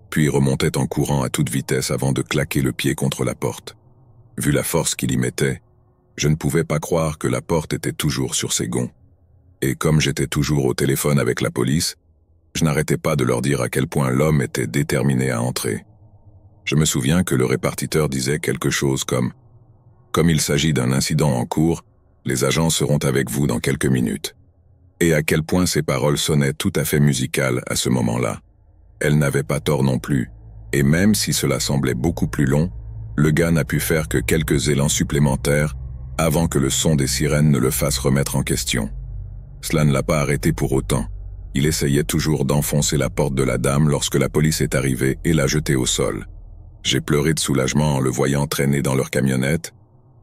puis remontait en courant à toute vitesse avant de claquer le pied contre la porte. Vu la force qu'il y mettait, je ne pouvais pas croire que la porte était toujours sur ses gonds. Et comme j'étais toujours au téléphone avec la police, je n'arrêtais pas de leur dire à quel point l'homme était déterminé à entrer. Je me souviens que le répartiteur disait quelque chose comme « Comme il s'agit d'un incident en cours, les agents seront avec vous dans quelques minutes. » Et à quel point ces paroles sonnaient tout à fait musicales à ce moment-là. Elles n'avaient pas tort non plus, et même si cela semblait beaucoup plus long, le gars n'a pu faire que quelques élans supplémentaires avant que le son des sirènes ne le fasse remettre en question. Cela ne l'a pas arrêté pour autant. Il essayait toujours d'enfoncer la porte de la dame lorsque la police est arrivée et l'a jeté au sol. J'ai pleuré de soulagement en le voyant traîner dans leur camionnette,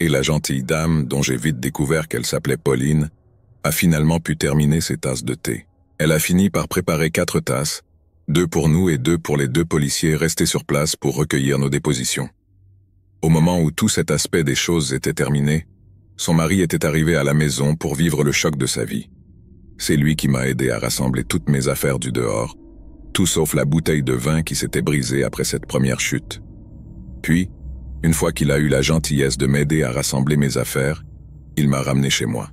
et la gentille dame, dont j'ai vite découvert qu'elle s'appelait Pauline, a finalement pu terminer ses tasses de thé. Elle a fini par préparer 4 tasses, 2 pour nous et 2 pour les 2 policiers restés sur place pour recueillir nos dépositions. Au moment où tout cet aspect des choses était terminé, son mari était arrivé à la maison pour vivre le choc de sa vie. C'est lui qui m'a aidé à rassembler toutes mes affaires du dehors, tout sauf la bouteille de vin qui s'était brisée après cette première chute. Puis, une fois qu'il a eu la gentillesse de m'aider à rassembler mes affaires, il m'a ramené chez moi.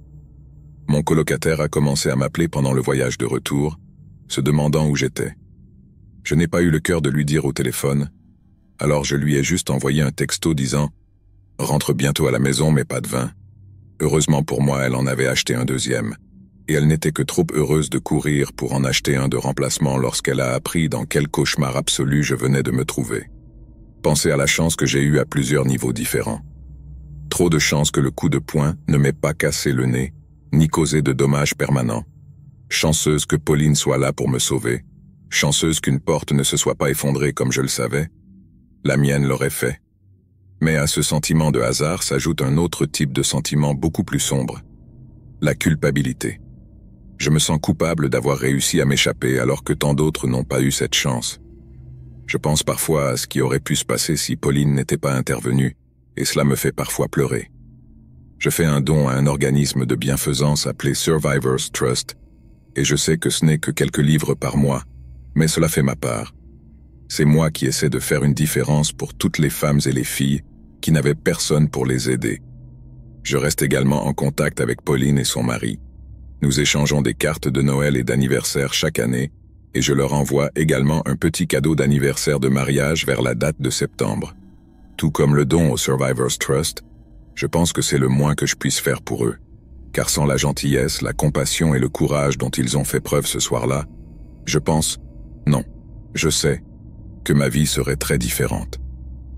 Mon colocataire a commencé à m'appeler pendant le voyage de retour, se demandant où j'étais. Je n'ai pas eu le cœur de lui dire au téléphone, alors je lui ai juste envoyé un texto disant « Rentre bientôt à la maison mais pas de vin ». Heureusement pour moi, elle en avait acheté un deuxième, et elle n'était que trop heureuse de courir pour en acheter un de remplacement lorsqu'elle a appris dans quel cauchemar absolu je venais de me trouver. Pensez à la chance que j'ai eue à plusieurs niveaux différents. Trop de chance que le coup de poing ne m'ait pas cassé le nez, ni causé de dommages permanents. Chanceuse que Pauline soit là pour me sauver. Chanceuse qu'une porte ne se soit pas effondrée comme je le savais. La mienne l'aurait fait. Mais à ce sentiment de hasard s'ajoute un autre type de sentiment beaucoup plus sombre. La culpabilité. Je me sens coupable d'avoir réussi à m'échapper alors que tant d'autres n'ont pas eu cette chance. Je pense parfois à ce qui aurait pu se passer si Pauline n'était pas intervenue, et cela me fait parfois pleurer. Je fais un don à un organisme de bienfaisance appelé Survivors Trust, et je sais que ce n'est que quelques livres par mois, mais cela fait ma part. C'est moi qui essaie de faire une différence pour toutes les femmes et les filles qui n'avaient personne pour les aider. Je reste également en contact avec Pauline et son mari. Nous échangeons des cartes de Noël et d'anniversaire chaque année, et je leur envoie également un petit cadeau d'anniversaire de mariage vers la date de septembre. Tout comme le don au Survivors Trust, je pense que c'est le moins que je puisse faire pour eux, car sans la gentillesse, la compassion et le courage dont ils ont fait preuve ce soir-là, je pense, non, je sais, que ma vie serait très différente.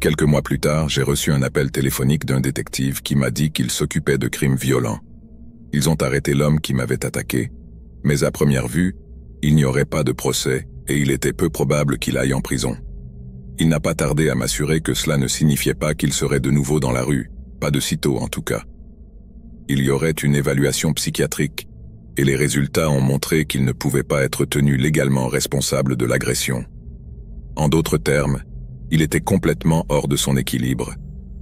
Quelques mois plus tard, j'ai reçu un appel téléphonique d'un détective qui m'a dit qu'il s'occupait de crimes violents. Ils ont arrêté l'homme qui m'avait attaqué, mais à première vue, il n'y aurait pas de procès et il était peu probable qu'il aille en prison. Il n'a pas tardé à m'assurer que cela ne signifiait pas qu'il serait de nouveau dans la rue, pas de sitôt en tout cas. Il y aurait une évaluation psychiatrique, et les résultats ont montré qu'il ne pouvait pas être tenu légalement responsable de l'agression. En d'autres termes, il était complètement hors de son équilibre,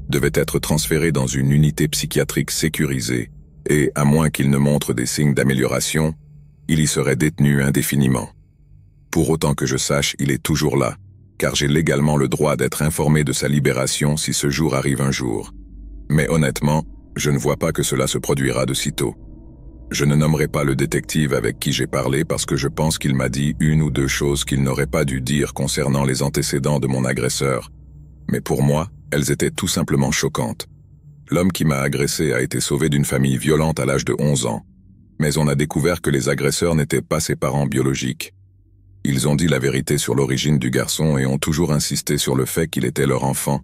devait être transféré dans une unité psychiatrique sécurisée, et, à moins qu'il ne montre des signes d'amélioration, il y serait détenu indéfiniment. Pour autant que je sache, il est toujours là, car j'ai légalement le droit d'être informé de sa libération si ce jour arrive un jour. Mais honnêtement, je ne vois pas que cela se produira de sitôt. Je ne nommerai pas le détective avec qui j'ai parlé parce que je pense qu'il m'a dit une ou deux choses qu'il n'aurait pas dû dire concernant les antécédents de mon agresseur. Mais pour moi, elles étaient tout simplement choquantes. L'homme qui m'a agressé a été sauvé d'une famille violente à l'âge de 11 ans. Mais on a découvert que les agresseurs n'étaient pas ses parents biologiques. Ils ont dit la vérité sur l'origine du garçon et ont toujours insisté sur le fait qu'il était leur enfant.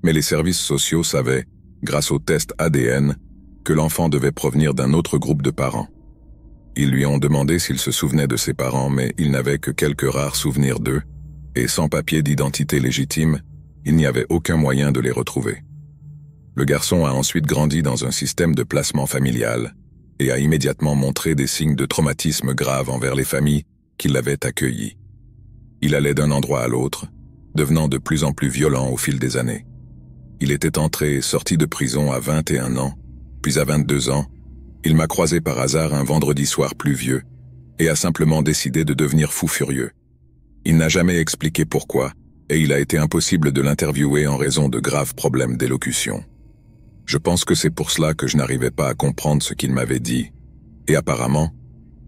Mais les services sociaux savaient, grâce au test ADN, que l'enfant devait provenir d'un autre groupe de parents. Ils lui ont demandé s'il se souvenait de ses parents, mais il n'avait que quelques rares souvenirs d'eux, et sans papier d'identité légitime, il n'y avait aucun moyen de les retrouver. Le garçon a ensuite grandi dans un système de placement familial, et a immédiatement montré des signes de traumatisme grave envers les familles qui l'avaient accueilli. Il allait d'un endroit à l'autre, devenant de plus en plus violent au fil des années. Il était entré et sorti de prison à 21 ans, puis à 22 ans, Il m'a croisé par hasard un vendredi soir pluvieux et a simplement décidé de devenir fou furieux. Il n'a jamais expliqué pourquoi, et il a été impossible de l'interviewer en raison de graves problèmes d'élocution. Je pense que c'est pour cela que je n'arrivais pas à comprendre ce qu'il m'avait dit, et apparemment,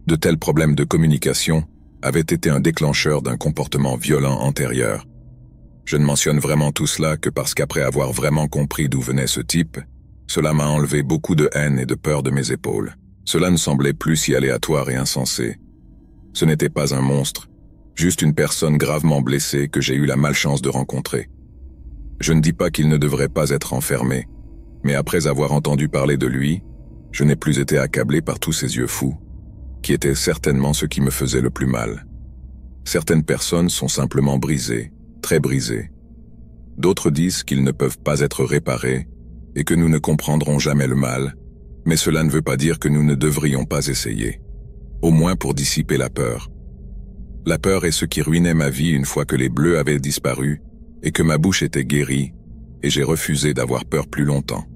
de tels problèmes de communication avaient été un déclencheur d'un comportement violent antérieur. Je ne mentionne vraiment tout cela que parce qu'après avoir vraiment compris d'où venait ce type, cela m'a enlevé beaucoup de haine et de peur de mes épaules. Cela ne semblait plus si aléatoire et insensé. Ce n'était pas un monstre, juste une personne gravement blessée que j'ai eu la malchance de rencontrer. Je ne dis pas qu'il ne devrait pas être enfermé, mais après avoir entendu parler de lui, je n'ai plus été accablé par tous ces yeux fous, qui étaient certainement ce qui me faisait le plus mal. Certaines personnes sont simplement brisées, très brisées. D'autres disent qu'ils ne peuvent pas être réparés et que nous ne comprendrons jamais le mal, mais cela ne veut pas dire que nous ne devrions pas essayer, au moins pour dissiper la peur. La peur est ce qui ruinait ma vie une fois que les bleus avaient disparu et que ma bouche était guérie, et j'ai refusé d'avoir peur plus longtemps.